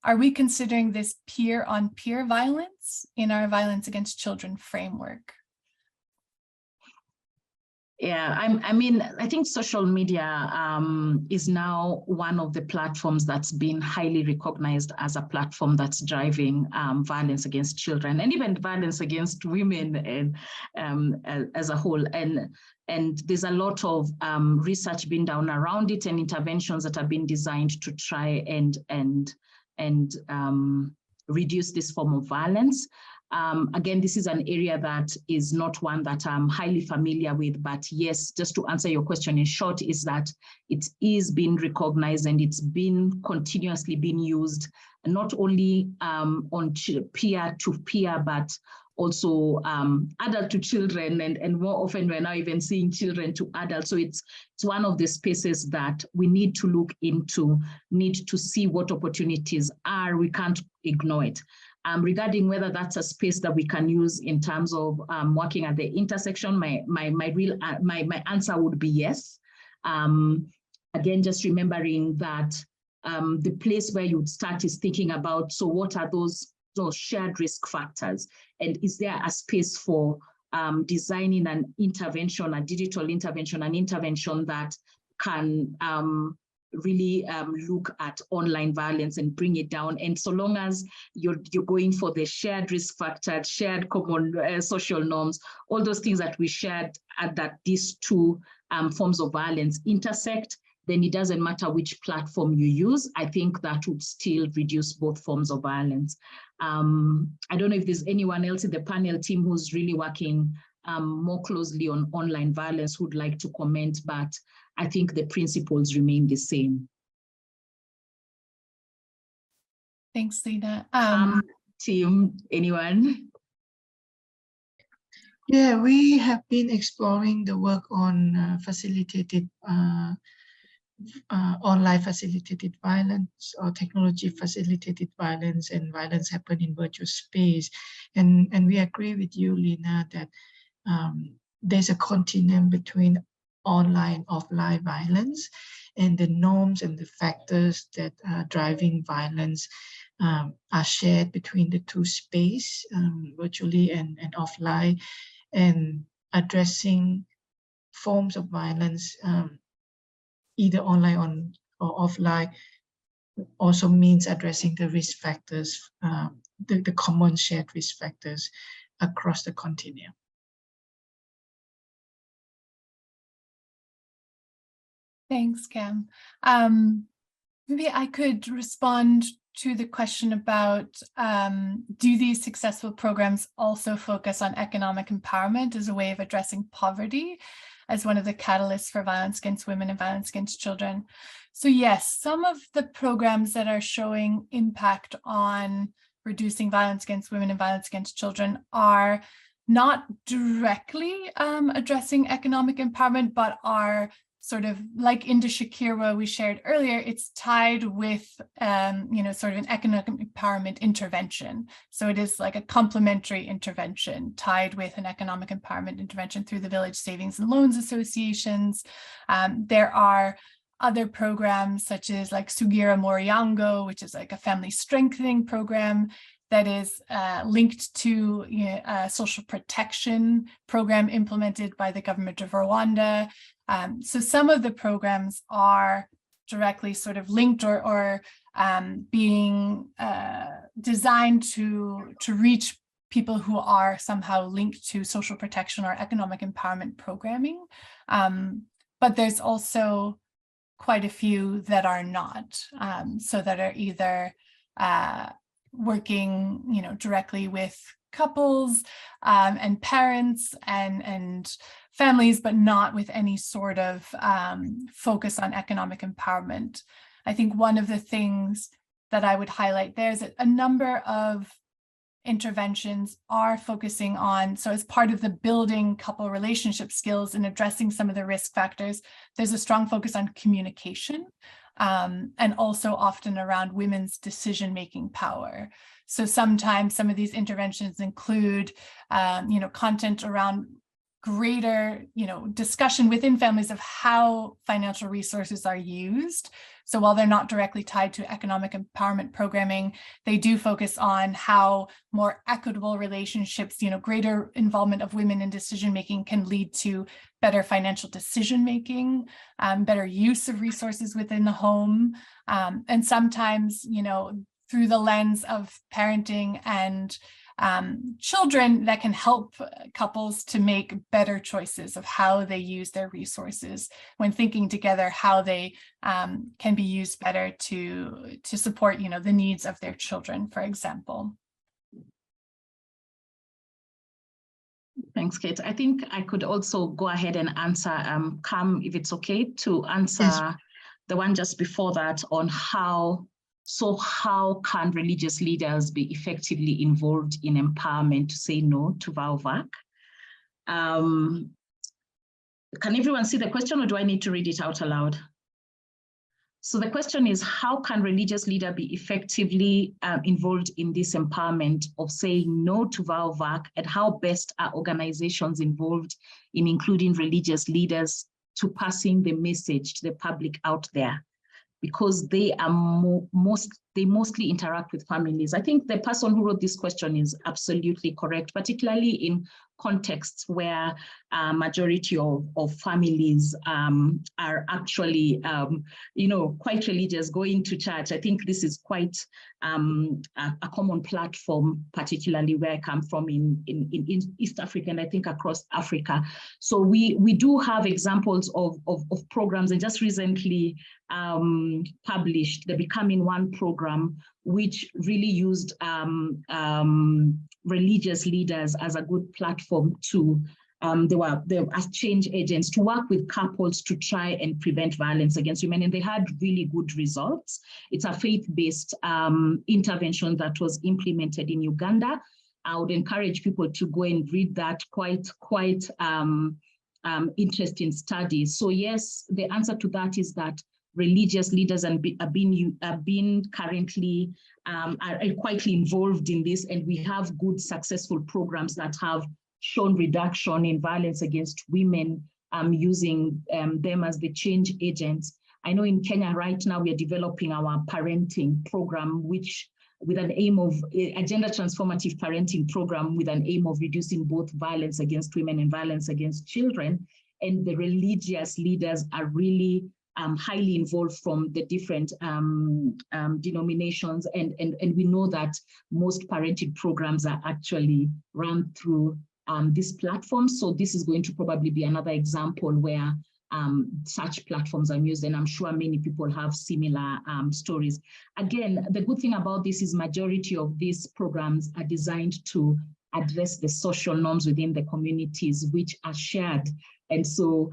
Are we considering this peer-on-peer violence in our Violence Against Children framework? Yeah, I think social media is now one of the platforms that's been highly recognized as a platform that's driving violence against children and even violence against women and as a whole. And there's a lot of research being done around it and interventions that have been designed to try and reduce this form of violence. Again, this is an area that is not one that I'm highly familiar with, but yes, just to answer your question in short, is that it is being recognized and it's been continuously being used, not only on peer-to-peer, but also adult to children, and more often we're now even seeing children to adults. So it's one of the spaces that we need to look into, need to see what opportunities are. We can't ignore it. Regarding whether that's a space that we can use in terms of working at the intersection, my answer would be yes. Again, just remembering that the place where you would start is thinking about, so what are those shared risk factors? And is there a space for designing an intervention, a digital intervention, an intervention that can really look at online violence and bring it down? And so long as you're going for the shared risk factor, shared common social norms, all those things that we shared, that these two forms of violence intersect, then it doesn't matter which platform you use. I think that would still reduce both forms of violence. I don't know if there's anyone else in the panel team who's really working more closely on online violence who'd like to comment, but I think the principles remain the same. Thanks, Lina. Team, anyone? Yeah, we have been exploring the work on facilitated online facilitated violence or technology facilitated violence and violence happen in virtual space. And we agree with you, Lina, that there's a continuum between online, offline violence, and the norms and the factors that are driving violence are shared between the two space, virtually and offline, and addressing forms of violence, either online or offline, also means addressing the risk factors, the common shared risk factors across the continuum. Thanks, Cam. Maybe I could respond to the question about, do these successful programs also focus on economic empowerment as a way of addressing poverty as one of the catalysts for violence against women and violence against children? So yes, some of the programs that are showing impact on reducing violence against women and violence against children are not directly addressing economic empowerment, but are sort of like Inda Shakira we shared earlier, it's tied with, sort of an economic empowerment intervention. So it is like a complementary intervention tied with an economic empowerment intervention through the Village Savings and Loans Associations. There are other programs such as like Sugira Moriango, which is like a family strengthening program that is linked to a social protection program implemented by the government of Rwanda. So some of the programs are directly sort of linked or being designed to reach people who are somehow linked to social protection or economic empowerment programming. But there's also quite a few that are not, so that are either working, directly with couples and parents and families, but not with any sort of focus on economic empowerment. I think one of the things that I would highlight there is that a number of interventions are focusing on, so as part of the building couple relationship skills and addressing some of the risk factors, there's a strong focus on communication, and also often around women's decision-making power. So sometimes some of these interventions include, content around greater, discussion within families of how financial resources are used. So while they're not directly tied to economic empowerment programming, they do focus on how more equitable relationships, greater involvement of women in decision-making can lead to better financial decision-making, better use of resources within the home, and sometimes, through the lens of parenting and children, that can help couples to make better choices of how they use their resources when thinking together, how they can be used better to support, the needs of their children, for example. Thanks, Kate. I think I could also go ahead and answer, Cam, if it's okay, to answer yes. The one just before that on how can religious leaders be effectively involved in empowerment to say no to VAUVAC? Can everyone see the question, or do I need to read it out aloud? So the question is, how can religious leaders be effectively involved in this empowerment of saying no to VAUVAC, and how best are organizations involved in including religious leaders to passing the message to the public out there? Because they are mostly interact with families. I think the person who wrote this question is absolutely correct, particularly in contexts where majority of families are actually, quite religious, going to church. I think this is quite a common platform, particularly where I come from in East Africa, and I think across Africa. So we do have examples of programs, and just recently published the Becoming One program, which really used religious leaders as a good platform to, they were as change agents to work with couples to try and prevent violence against women, and they had really good results. It's a faith-based intervention that was implemented in Uganda. I would encourage people to go and read that, quite interesting studies. So yes, the answer to that is that religious leaders are currently quietly involved in this, and we have good successful programs that have shown reduction in violence against women using them as the change agents. I know in Kenya right now we are developing our parenting program, which with an aim of a gender transformative parenting program with an aim of reducing both violence against women and violence against children. And the religious leaders are really highly involved from the different denominations, and we know that most parenting programs are actually run through this platform. So this is going to probably be another example where such platforms are used, and I'm sure many people have similar stories. Again, the good thing about this is majority of these programs are designed to address the social norms within the communities which are shared, and so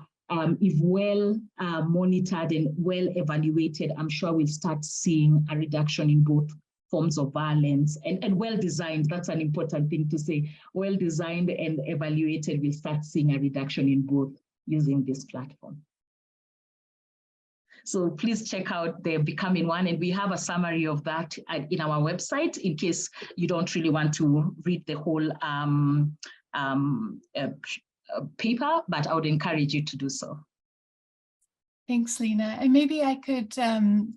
if well monitored and well evaluated, I'm sure we'll start seeing a reduction in both forms of violence, and well designed. That's an important thing to say. Well designed and evaluated, we'll start seeing a reduction in both using this platform. So please check out the Becoming One, and we have a summary of that in our website in case you don't really want to read the whole paper, but I would encourage you to do so. Thanks, Lena. And maybe I could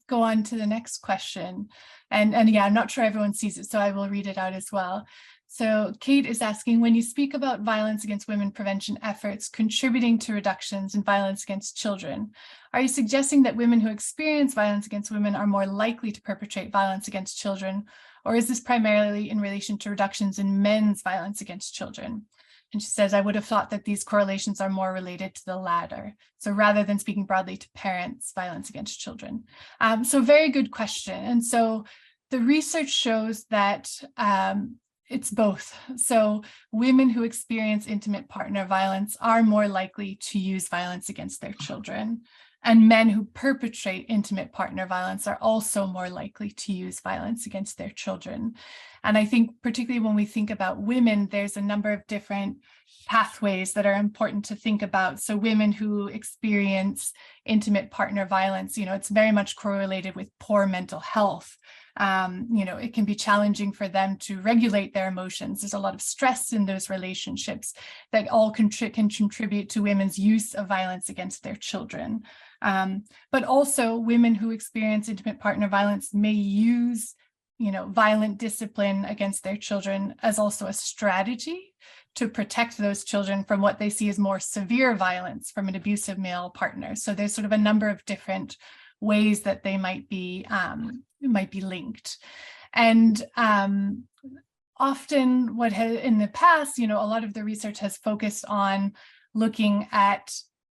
go on to the next question. And yeah, I'm not sure everyone sees it, so I will read it out as well. So Kate is asking, when you speak about violence against women prevention efforts contributing to reductions in violence against children, are you suggesting that women who experience violence against women are more likely to perpetrate violence against children, or is this primarily in relation to reductions in men's violence against children? And she says, I would have thought that these correlations are more related to the latter. So rather than speaking broadly to parents' violence against children. So very good question. And so the research shows that it's both. So women who experience intimate partner violence are more likely to use violence against their children. And men who perpetrate intimate partner violence are also more likely to use violence against their children. And I think particularly when we think about women, there's a number of different pathways that are important to think about. So women who experience intimate partner violence, it's very much correlated with poor mental health. It can be challenging for them to regulate their emotions. There's a lot of stress in those relationships that all can contribute to women's use of violence against their children. But also women who experience intimate partner violence may use, violent discipline against their children as also a strategy to protect those children from what they see as more severe violence from an abusive male partner. So there's sort of a number of different ways that they might be linked. And often in the past, a lot of the research has focused on looking at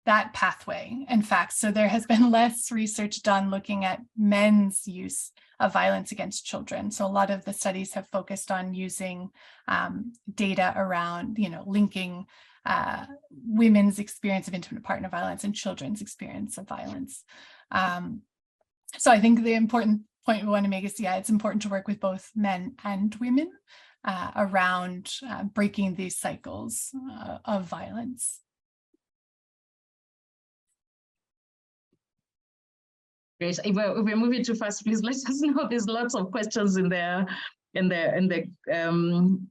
that pathway, in fact. So there has been less research done looking at men's use of violence against children. So a lot of the studies have focused on using data around, linking women's experience of intimate partner violence and children's experience of violence. So I think the important point we want to make is, it's important to work with both men and women around breaking these cycles of violence. Great. If we're moving too fast, please let us know. There's lots of questions in the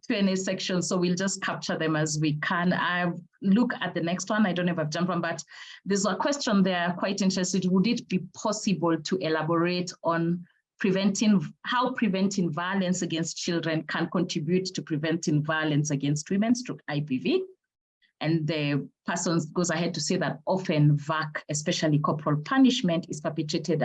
Q&A section, so we'll just capture them as we can. I look at the next one. I don't know if I've jumped on, but there's a question there quite interesting. Would it be possible to elaborate on how preventing violence against children can contribute to preventing violence against women / IPV? And the person goes ahead to say that often VAC, especially corporal punishment, is perpetrated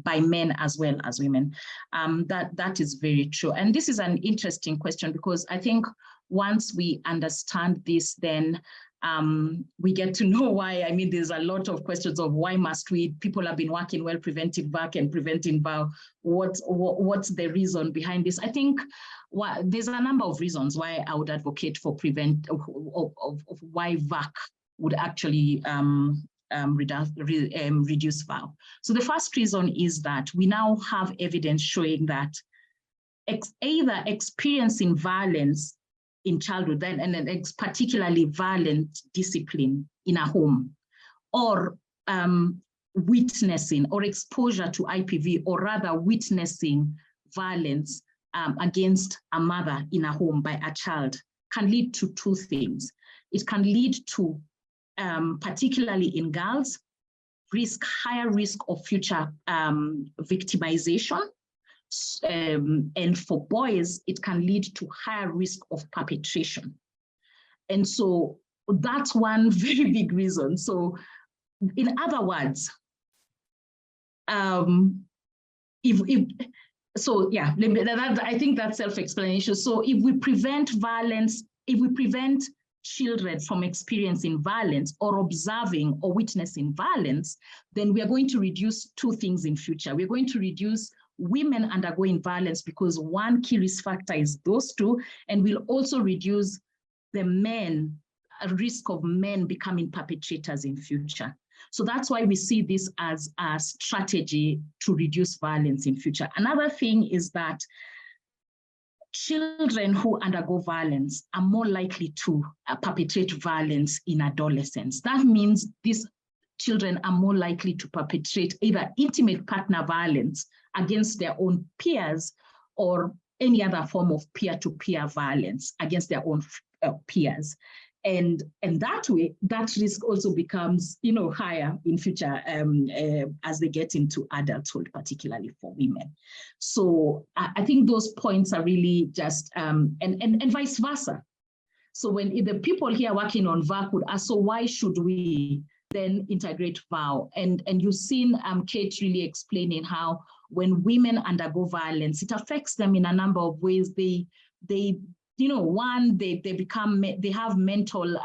by men as well as women. That is very true. And this is an interesting question because I think once we understand this, then we get to know why. I mean, there's a lot of questions of why must we? People have been working well preventing VAC and preventing VAW. What's the reason behind this? I think there's a number of reasons why I would advocate for why VAC would actually reduce VAW. So the first reason is that we now have evidence showing that either experiencing violence in childhood, and particularly violent discipline in a home, or witnessing or exposure to IPV, or rather witnessing violence against a mother in a home by a child, can lead to two things. It can lead to, particularly in girls, higher risk of future victimization. And for boys, it can lead to higher risk of perpetration. And so that's one very big reason. So in other words, I think that's self-explanation. So if we prevent violence, if we prevent children from experiencing violence or observing or witnessing violence, then we are going to reduce two things in future. We're going to reduce women undergoing violence because one key risk factor is those two, and we'll also reduce the risk of men becoming perpetrators in future. So that's why we see this as a strategy to reduce violence in future. Another thing is that children who undergo violence are more likely to perpetrate violence in adolescence. That means these children are more likely to perpetrate either intimate partner violence against their own peers or any other form of peer-to-peer violence against their own peers. And that way, that risk also becomes, higher in future as they get into adulthood, particularly for women. So I think those points are really just, and vice versa. So when the people here working on VAC would ask, so why should we then integrate VAW? And you've seen Kate really explaining how when women undergo violence, it affects them in a number of ways. They one, they have mental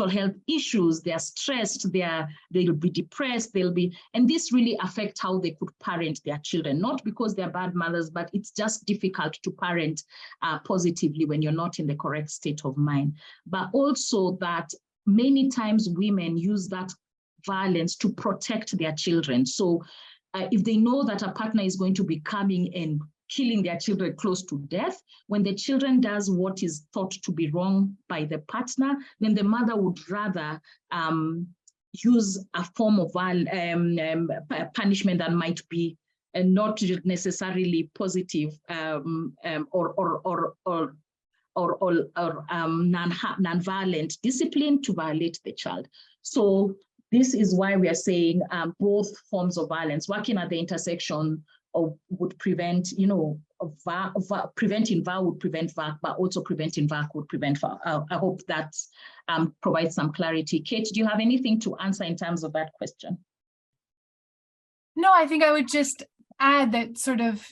health issues, they're stressed, they'll be depressed, and this really affects how they could parent their children, not because they're bad mothers, but it's just difficult to parent positively when you're not in the correct state of mind. But also that many times women use that violence to protect their children. So if they know that a partner is going to be coming and killing their children close to death, when the children does what is thought to be wrong by the partner, then the mother would rather use a form of punishment that might be not necessarily positive or non-violent discipline to violate the child. So this is why we are saying both forms of violence working at the intersection would prevent, preventing VAW would prevent VAC, but also preventing VAC would prevent VAW. I hope that provides some clarity. Kate, do you have anything to answer in terms of that question? No, I think I would just add that sort of,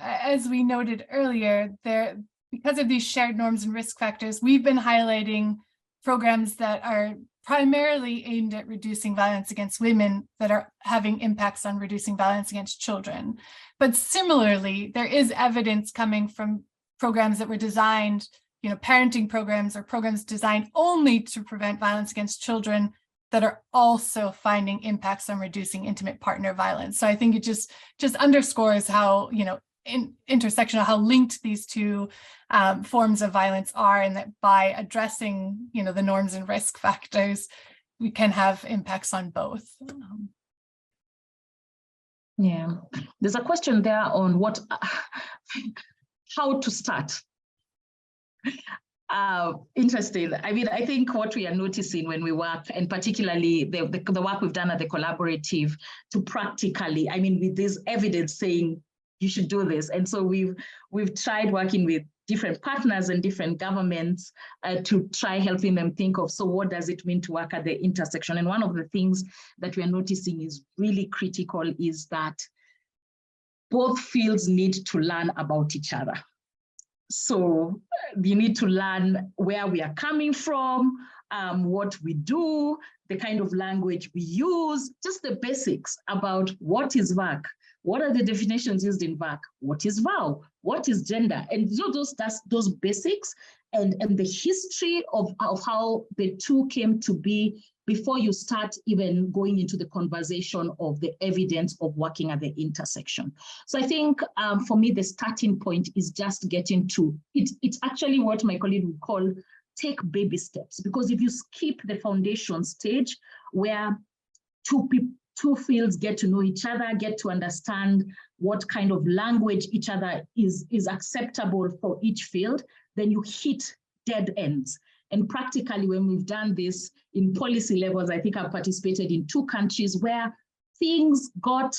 as we noted earlier, because of these shared norms and risk factors, we've been highlighting programs that are primarily aimed at reducing violence against women that are having impacts on reducing violence against children. But similarly, there is evidence coming from programs that were designed, parenting programs or programs designed only to prevent violence against children that are also finding impacts on reducing intimate partner violence. So I think it just underscores how, intersectional, how linked these two forms of violence are, and that by addressing, the norms and risk factors, we can have impacts on both. Yeah, there's a question there on how to start. Interesting. I mean, I think what we are noticing when we work, and particularly the work we've done at the collaborative, to practically, with this evidence saying you should do this. And so we've tried working with different partners and different governments to try helping them think of, so what does it mean to work at the intersection? And one of the things that we are noticing is really critical is that both fields need to learn about each other. So you need to learn where we are coming from, what we do, the kind of language we use, just the basics about what is VAC, what are the definitions used in VAC, what is VAW, what is gender, and those basics and the history of how the two came to be before you start even going into the conversation of the evidence of working at the intersection. So I think for me, the starting point is just getting to, it's actually what my colleague would call take baby steps, because if you skip the foundation stage where two fields get to know each other, get to understand what kind of language each other is acceptable for each field, then you hit dead ends. And practically, when we've done this in policy levels, I think I've participated in 2 countries where things got,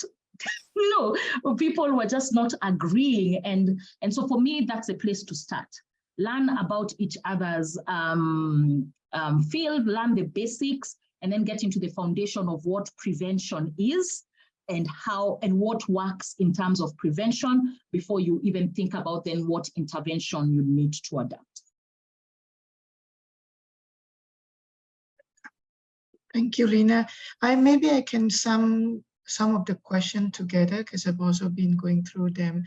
people were just not agreeing. And so for me, that's a place to start. Learn about each other's field, learn the basics, and then get into the foundation of what prevention is and how and what works in terms of prevention before you even think about then what intervention you need to adapt. Thank you, Lina. Maybe I can sum some of the questions together because I've also been going through them.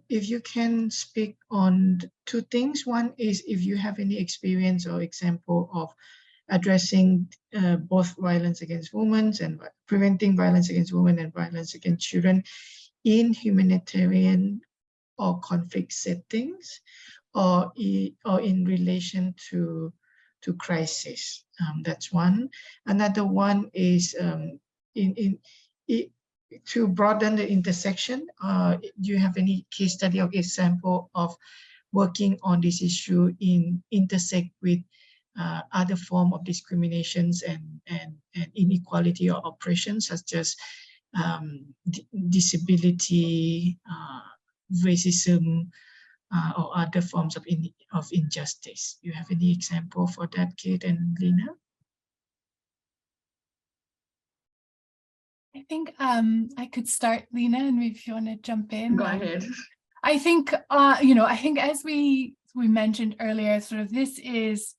If you can speak on 2 things. One is if you have any experience or example of addressing both violence against women and preventing violence against women and violence against children in humanitarian or conflict settings, or in relation to crisis. That's one. Another one is to broaden the intersection. Do you have any case study or example of working on this issue intersect with other form of discriminations and inequality or oppression, such as disability, racism, or other forms of injustice? Do you have any example for that, Kate and Lina? I think I could start, Lina, and maybe if you want to jump in. Go ahead. I think, I think as we mentioned earlier, sort of this is,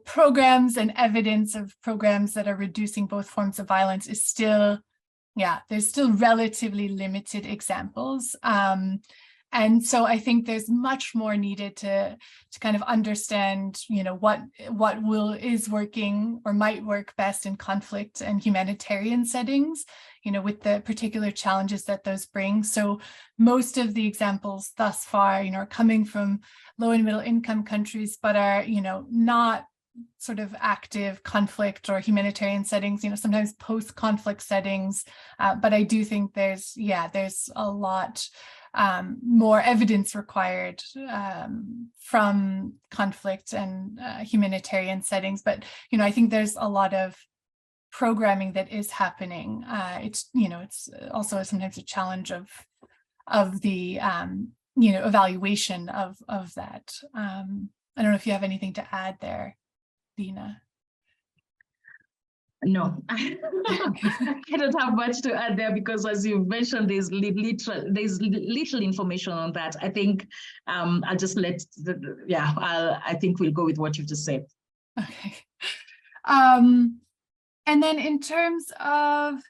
programs and evidence of programs that are reducing both forms of violence is still, there's still relatively limited examples. And so I think there's much more needed to kind of understand, what is working or might work best in conflict and humanitarian settings, with the particular challenges that those bring. So most of the examples thus far, are coming from low and middle income countries, but are, not sort of active conflict or humanitarian settings, sometimes post-conflict settings. But I do think there's a lot more evidence required from conflict and humanitarian settings. But, I think there's a lot of programming that is happening. It's also sometimes a challenge of the, evaluation of that. I don't know if you have anything to add there, Lina. No, I don't have much to add there because, as you mentioned, there's little information on that. I think I'll just let I think we'll go with what you've just said. Okay. And then in terms of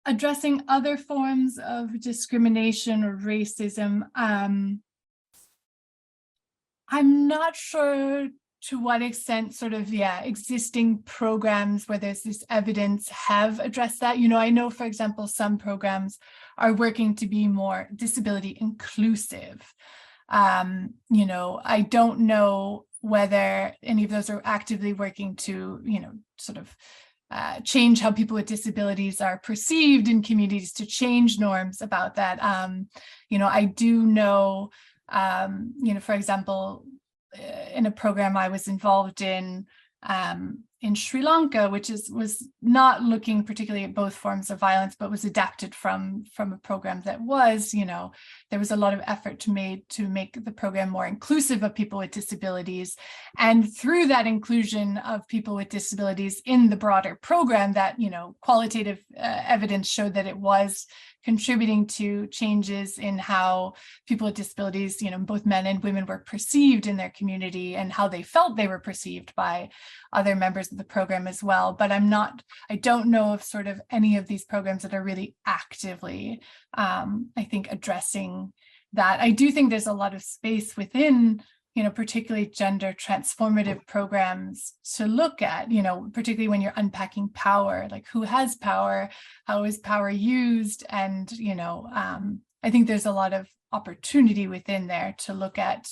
addressing other forms of discrimination or racism, I'm not sure to what extent sort of, existing programs where there's this evidence have addressed that. I know, for example, some programs are working to be more disability inclusive. I don't know whether any of those are actively working to, sort of change how people with disabilities are perceived in communities, to change norms about that. I do know, for example, in a program I was involved in Sri Lanka, which was not looking particularly at both forms of violence, but was adapted from a program that was, there was a lot of effort made to make the program more inclusive of people with disabilities. And through that inclusion of people with disabilities in the broader program, that, qualitative evidence showed that it was contributing to changes in how people with disabilities, both men and women, were perceived in their community and how they felt they were perceived by other members of the program as well. But I don't know of sort of any of these programs that are really actively, I think, addressing that. I do think there's a lot of space within, particularly gender transformative programs to look at, particularly when you're unpacking power, like who has power, how is power used? And, I think there's a lot of opportunity within there to look at,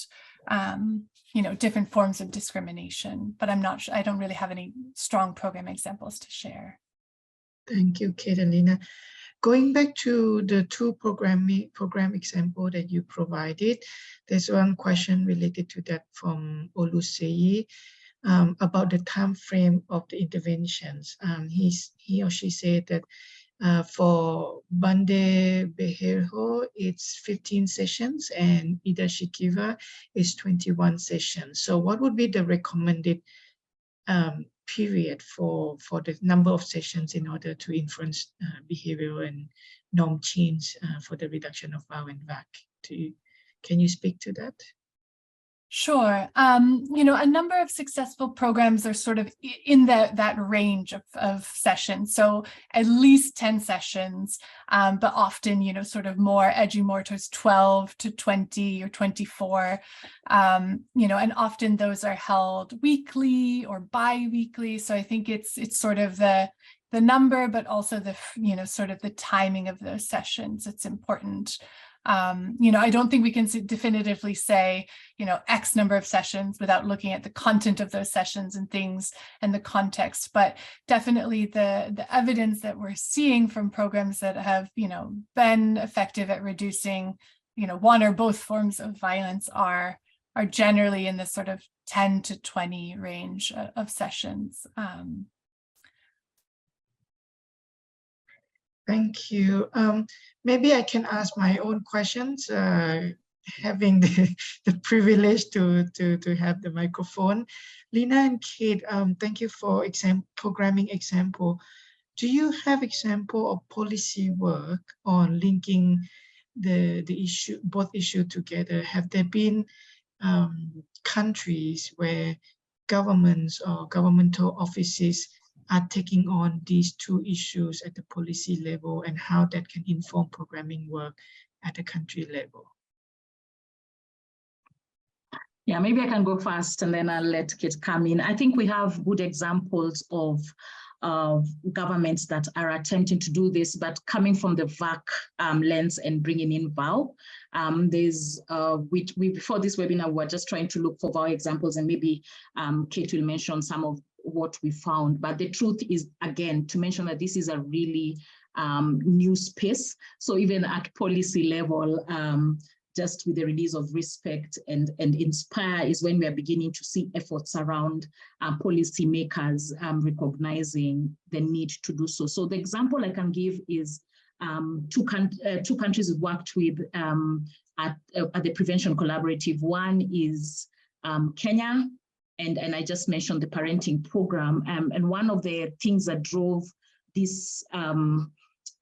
different forms of discrimination, but I'm not sure, I don't really have any strong program examples to share. Thank you, Kate and Lina. Going back to the two program example that you provided, there's one question related to that from Oluseyi about the time frame of the interventions. He or she said that for Bande Beherho, it's 15 sessions, and Ida Shikiva is 21 sessions. So what would be the recommended period for the number of sessions in order to influence behavioral and norm change for the reduction of VAW and VAC? Can you speak to that? Sure. A number of successful programs are sort of in that range of sessions. So at least 10 sessions, but often, sort of more edging more towards 12 to 20 or 24, and often those are held weekly or bi-weekly. So I think it's sort of the number, but also the, sort of the timing of those sessions. It's important. I don't think we can definitively say, X number of sessions without looking at the content of those sessions and things and the context. But definitely the evidence that we're seeing from programs that have, been effective at reducing, one or both forms of violence are generally in the sort of 10 to 20 range of sessions. Thank you. Maybe I can ask my own questions, having the privilege to have the microphone. Lina and Kate, thank you for programming example. Do you have example of policy work on linking the issue, both issue together? Have there been countries where governments or governmental offices are taking on these two issues at the policy level, and how that can inform programming work at the country level? Yeah, maybe I can go first and then I'll let Kate come in. I think we have good examples of governments that are attempting to do this, but coming from the VAC lens and bringing in VAO. Before this webinar, we were just trying to look for VAO examples, and maybe Kate will mention some of what we found. But the truth is, again, to mention that this is a really new space. So even at policy level, just with the release of Respect and Inspire is when we are beginning to see efforts around policymakers recognizing the need to do so. So the example I can give is two countries we've worked with at the Prevention Collaborative. One is Kenya, and I just mentioned the parenting program. And one of the things that drove this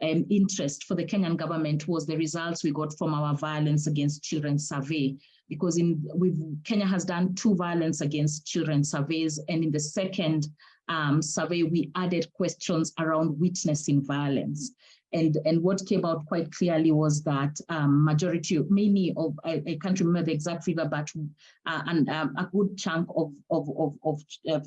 interest for the Kenyan government was the results we got from our violence against children survey, because Kenya has done 2 violence against children surveys, and in the second survey we added questions around witnessing violence. And what came out quite clearly was that many of, I can't remember the exact figure, but a good chunk of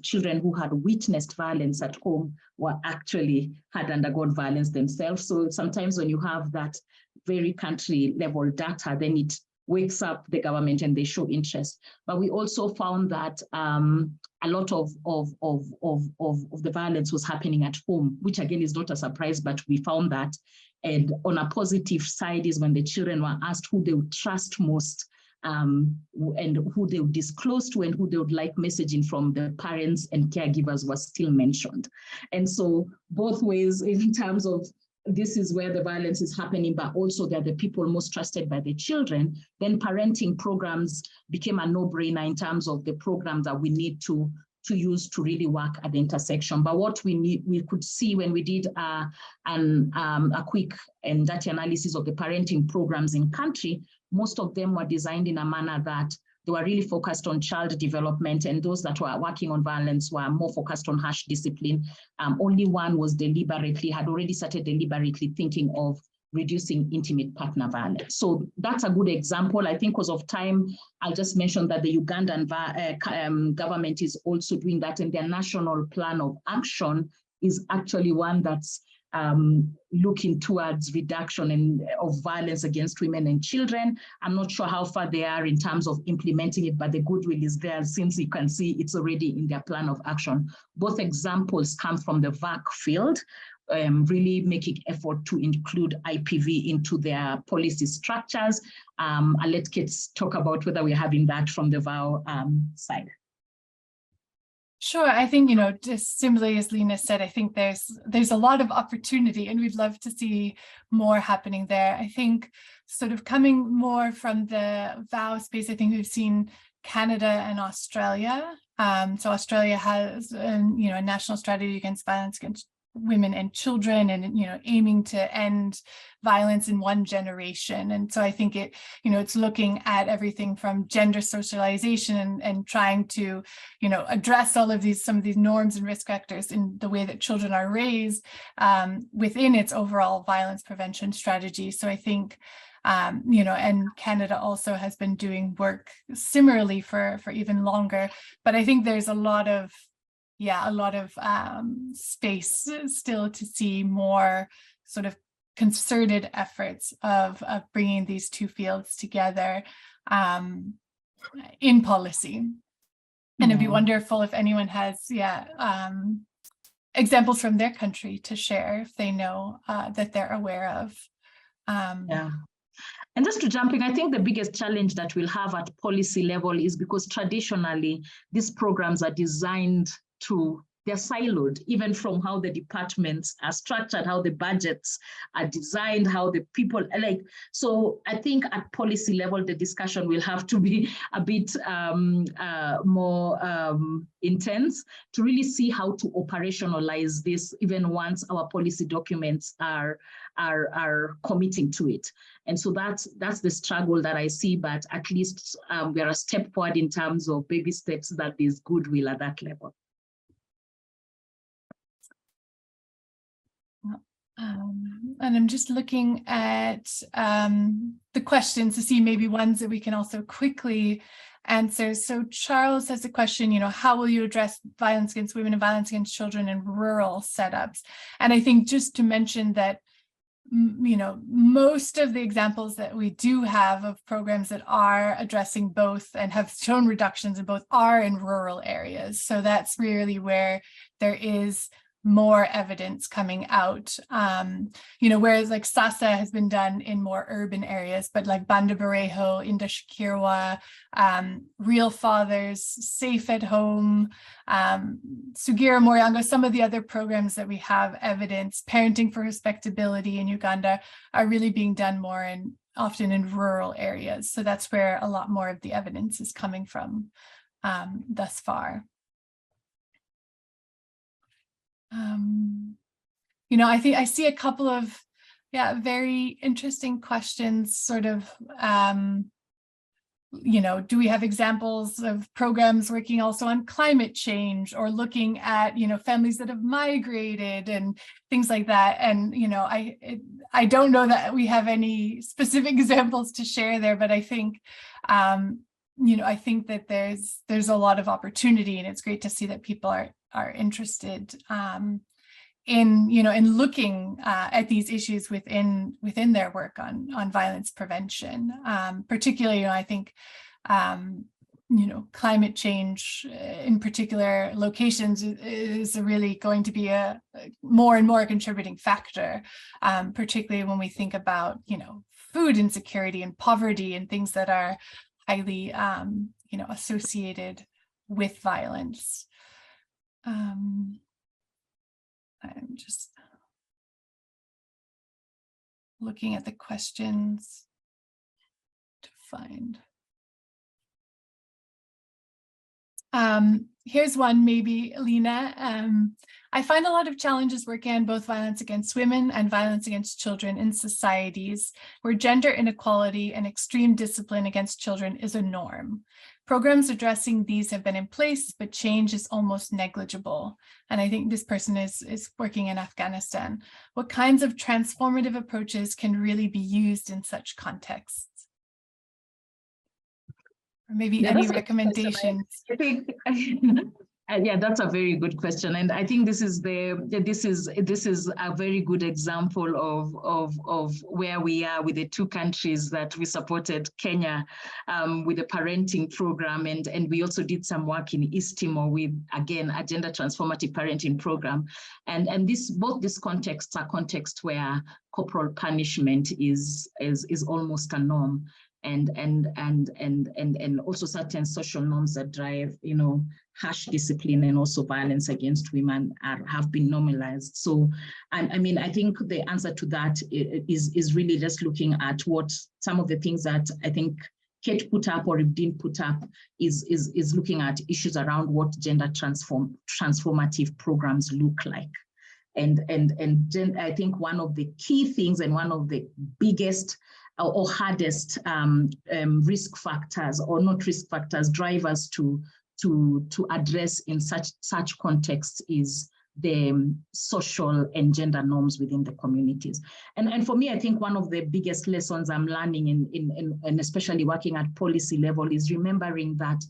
children who had witnessed violence at home had undergone violence themselves. So sometimes when you have that very country level data, then it wakes up the government and they show interest. But we also found that a lot of the violence was happening at home, which again is not a surprise, but we found that. And on a positive side is when the children were asked who they would trust most, and who they would disclose to and who they would like messaging from, the parents and caregivers was still mentioned. And so both ways in terms of this is where the violence is happening, but also they're the people most trusted by the children, then parenting programs became a no-brainer in terms of the programs that we need to use to really work at the intersection. But what we could see when we did a quick and dirty analysis of the parenting programs in country, most of them were designed in a manner that they were really focused on child development, and those that were working on violence were more focused on harsh discipline. Only one was had already started deliberately thinking of reducing intimate partner violence. So that's a good example. I think because of time, I'll just mention that the Ugandan government is also doing that, and their national plan of action is actually one that's looking towards reduction of violence against women and children. I'm not sure how far they are in terms of implementing it, but the goodwill is there, since you can see it's already in their plan of action. Both examples come from the VAC field, really making effort to include IPV into their policy structures. I'll let Kate talk about whether we're having that from the VAO side. Sure. I think, just simply as Lena said, I think there's a lot of opportunity, and we'd love to see more happening there. I think sort of coming more from the VAO space, I think we've seen Canada and Australia. So Australia has, a national strategy against violence against women and children, and aiming to end violence in one generation. And so I think it's looking at everything from gender socialization and trying to address all of some of these norms and risk factors in the way that children are raised within its overall violence prevention strategy. So I think and Canada also has been doing work similarly for even longer, but I think there's a lot of space still to see more sort of concerted efforts of bringing these two fields together in policy. And it'd be wonderful if anyone has examples from their country to share if they know that they're aware of. And just to jump in, I think the biggest challenge that we'll have at policy level is because traditionally these programs are designed to they're siloed, even from how the departments are structured, how the budgets are designed, how the people are like. So I think at policy level, the discussion will have to be a bit more intense to really see how to operationalize this, even once our policy documents are committing to it. And so that's the struggle that I see, but at least we are a step forward in terms of baby steps that there's goodwill at that level. And I'm just looking at the questions to see maybe ones that we can also quickly answer. So Charles has a question, how will you address violence against women and violence against children in rural setups? And I think just to mention that, most of the examples that we do have of programs that are addressing both and have shown reductions in both are in rural areas. So that's really where there is more evidence coming out, whereas like SASA has been done in more urban areas, but like Banda Barejo, Indashikirwa, Real Fathers, Safe at Home, Sugira Moriango, some of the other programs that we have evidence, Parenting for Respectability in Uganda, are really being done more and often in rural areas. So that's where a lot more of the evidence is coming from thus far. I think I see a couple of, very interesting questions, sort of, do we have examples of programs working also on climate change or looking at, families that have migrated and things like that. And, I don't know that we have any specific examples to share there, but I think, I think that there's a lot of opportunity, and it's great to see that people are interested in looking at these issues within their work on violence prevention. Particularly, I think climate change in particular locations is really going to be a more and more contributing factor, particularly when we think about food insecurity and poverty and things that are highly associated with violence. I'm just looking at the questions to find. Here's one, maybe, Lina. I find a lot of challenges working on both violence against women and violence against children in societies where gender inequality and extreme discipline against children is a norm. Programs addressing these have been in place, but change is almost negligible. And I think this person is working in Afghanistan. What kinds of transformative approaches can really be used in such contexts? Or maybe any recommendations? I think, yeah, that's a very good question, and I think this is a very good example of where we are with the two countries that we supported, Kenya, with the parenting program, and we also did some work in East Timor with, again, a gender transformative parenting program, and both these contexts are contexts where corporal punishment is almost a norm. And also certain social norms that drive, harsh discipline and also violence against women have been normalized. So, I mean, I think the answer to that is really just looking at what some of the things that I think Kate put up or Ibdin put up is looking at issues around what gender transformative programs look like. And I think one of the key things and one of the biggest or hardest risk factors, or not risk factors, drivers to address in such contexts is the social and gender norms within the communities. And for me, I think one of the biggest lessons I'm learning and especially working at policy level is remembering that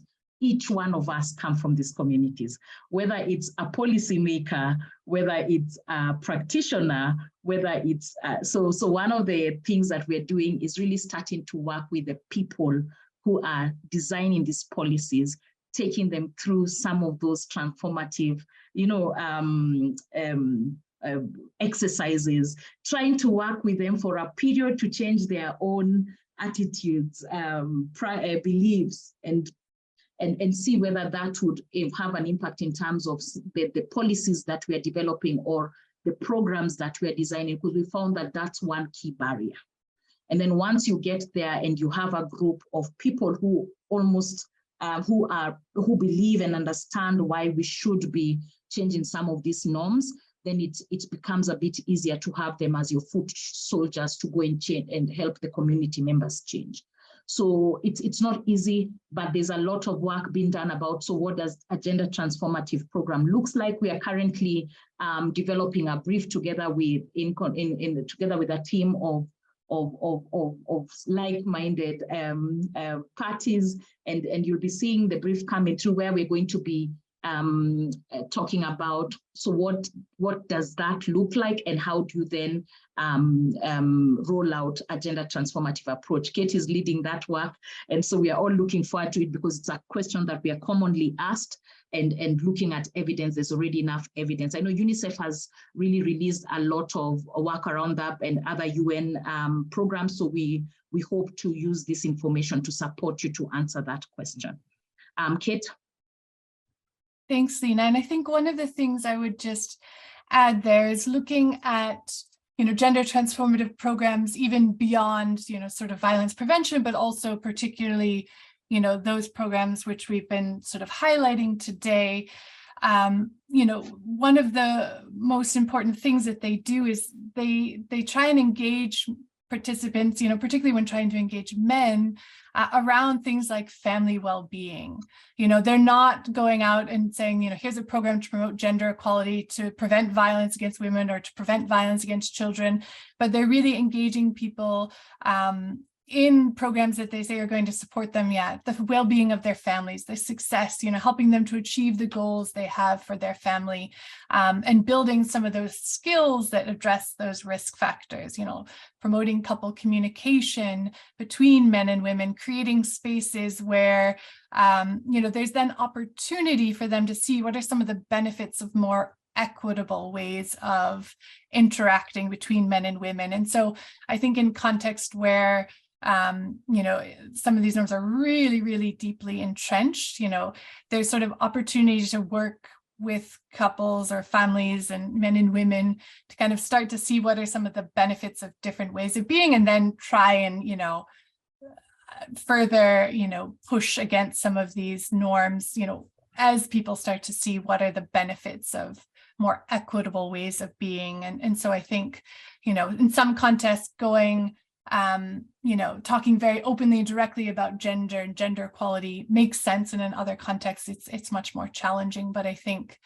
each one of us come from these communities, whether it's a policymaker, whether it's a practitioner, whether it's, so one of the things that we're doing is really starting to work with the people who are designing these policies, taking them through some of those transformative, exercises, trying to work with them for a period to change their own attitudes, beliefs, and see whether that would have an impact in terms of the policies that we are developing or the programs that we are designing, because we found that that's one key barrier. And then once you get there and you have a group of people who almost who believe and understand why we should be changing some of these norms, then it becomes a bit easier to have them as your foot soldiers to go and change and help the community members change. So it's not easy, but there's a lot of work being done about, so what does a gender transformative program looks like? We are currently developing a brief together with together with a team of like-minded parties, and you'll be seeing the brief coming through where we're going to be talking about, so what does that look like, and how do you then roll out a gender transformative approach? Kate is leading that work, and so we are all looking forward to it, because it's a question that we are commonly asked, and looking at evidence. There's already enough evidence. I know UNICEF has really released a lot of work around that, and other UN programs, so we hope to use this information to support you to answer that question. Kate? Thanks, Lena. And I think one of the things I would just add there is looking at, gender transformative programs, even beyond, sort of violence prevention, but also particularly, those programs which we've been sort of highlighting today. One of the most important things that they do is they try and engage participants, particularly when trying to engage men, around things like family well-being. They're not going out and saying, here's a program to promote gender equality, to prevent violence against women or to prevent violence against children, but they're really engaging people in programs that they say are going to support them, the well-being of their families, their success, helping them to achieve the goals they have for their family, and building some of those skills that address those risk factors, promoting couple communication between men and women, creating spaces where, there's then opportunity for them to see what are some of the benefits of more equitable ways of interacting between men and women. And so I think in context where some of these norms are really, really deeply entrenched, there's sort of opportunity to work with couples or families and men and women to kind of start to see what are some of the benefits of different ways of being, and then try and, further, push against some of these norms, as people start to see what are the benefits of more equitable ways of being. And so I think, in some contexts going, talking very openly and directly about gender and gender equality makes sense, and in other contexts it's much more challenging. But I think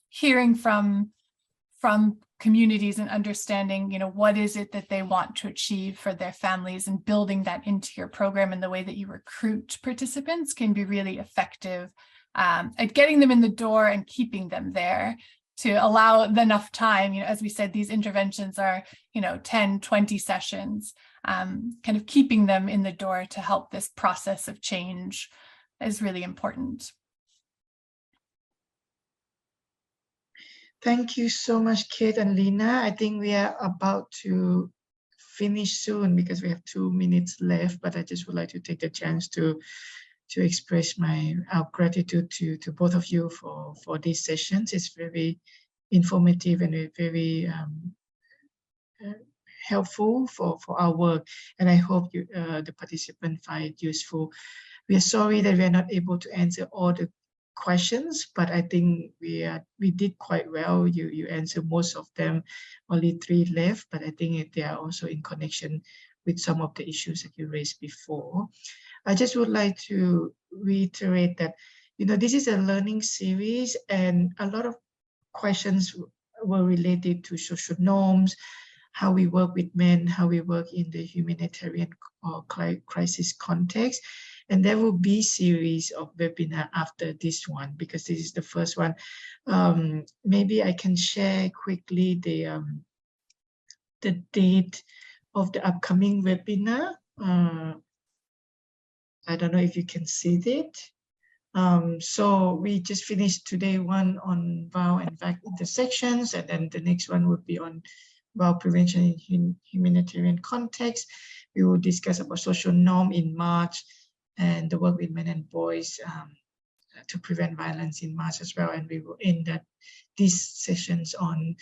hearing from communities and understanding, what is it that they want to achieve for their families, and building that into your program and the way that you recruit participants can be really effective at getting them in the door and keeping them there, to allow enough time. As we said, these interventions are, 10, 20 sessions, kind of keeping them in the door to help this process of change is really important. Thank you so much, Kate and Lena. I think we are about to finish soon because we have 2 minutes left, but I just would like to take the chance to express our gratitude to both of you for these sessions. It's very informative and very helpful for our work, and I hope the participants find it useful. We are sorry that we are not able to answer all the questions, but I think we did quite well. You answered most of them, only 3 left, but I think they are also in connection with some of the issues that you raised before. I just would like to reiterate that, this is a learning series, and a lot of questions were related to social norms, how we work with men, how we work in the humanitarian or crisis context. And there will be series of webinar after this one, because this is the first one. Maybe I can share quickly the date of the upcoming webinar. I don't know if you can see it. So we just finished today one on VAW and VAC intersections, and then the next one would be on VAW prevention in humanitarian context. We will discuss about social norm in March, and the work with men and boys to prevent violence in March as well. And we will end these sessions on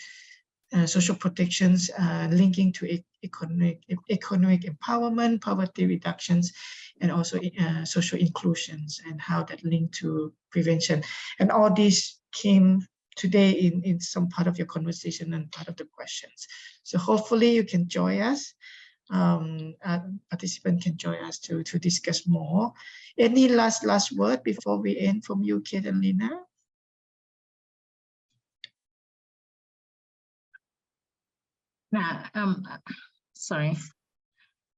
social protections linking to economic empowerment, poverty reductions, and also social inclusions, and how that link to prevention. And all these came today in some part of your conversation and part of the questions. So hopefully you can join us. Participants can join us to discuss more. Any last word before we end from you, Kate and Lina? Sorry.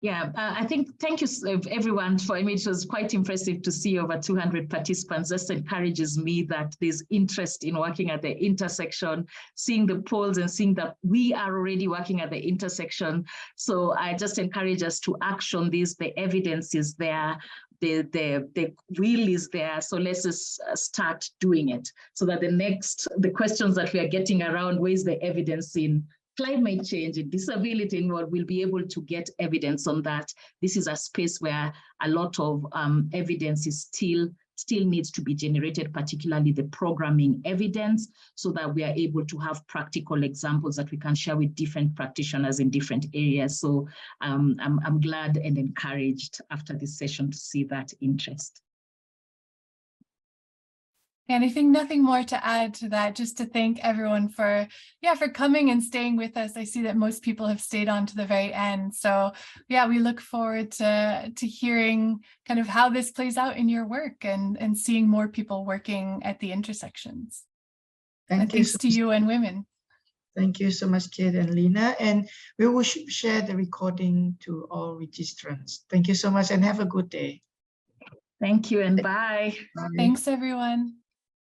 Yeah, I think, thank you everyone for, I mean, it was quite impressive to see over 200 participants. Just encourages me that there's interest in working at the intersection, seeing the polls and seeing that we are already working at the intersection. So I just encourage us to action this. The evidence is there, the will is there. So let's just start doing it, so that the questions that we are getting around, where is the evidence in climate change and disability, and we'll be able to get evidence on that. This is a space where a lot of evidence is still needs to be generated, particularly the programming evidence, so that we are able to have practical examples that we can share with different practitioners in different areas. So I'm glad and encouraged after this session to see that interest. And I think nothing more to add to that, just to thank everyone for coming and staying with us. I see that most people have stayed on to the very end. So yeah, we look forward to hearing kind of how this plays out in your work and seeing more people working at the intersections. Thanks to you and women. Thank you so much, Kate and Lina. And we will share the recording to all registrants. Thank you so much and have a good day. Thank you and bye. Thanks, everyone.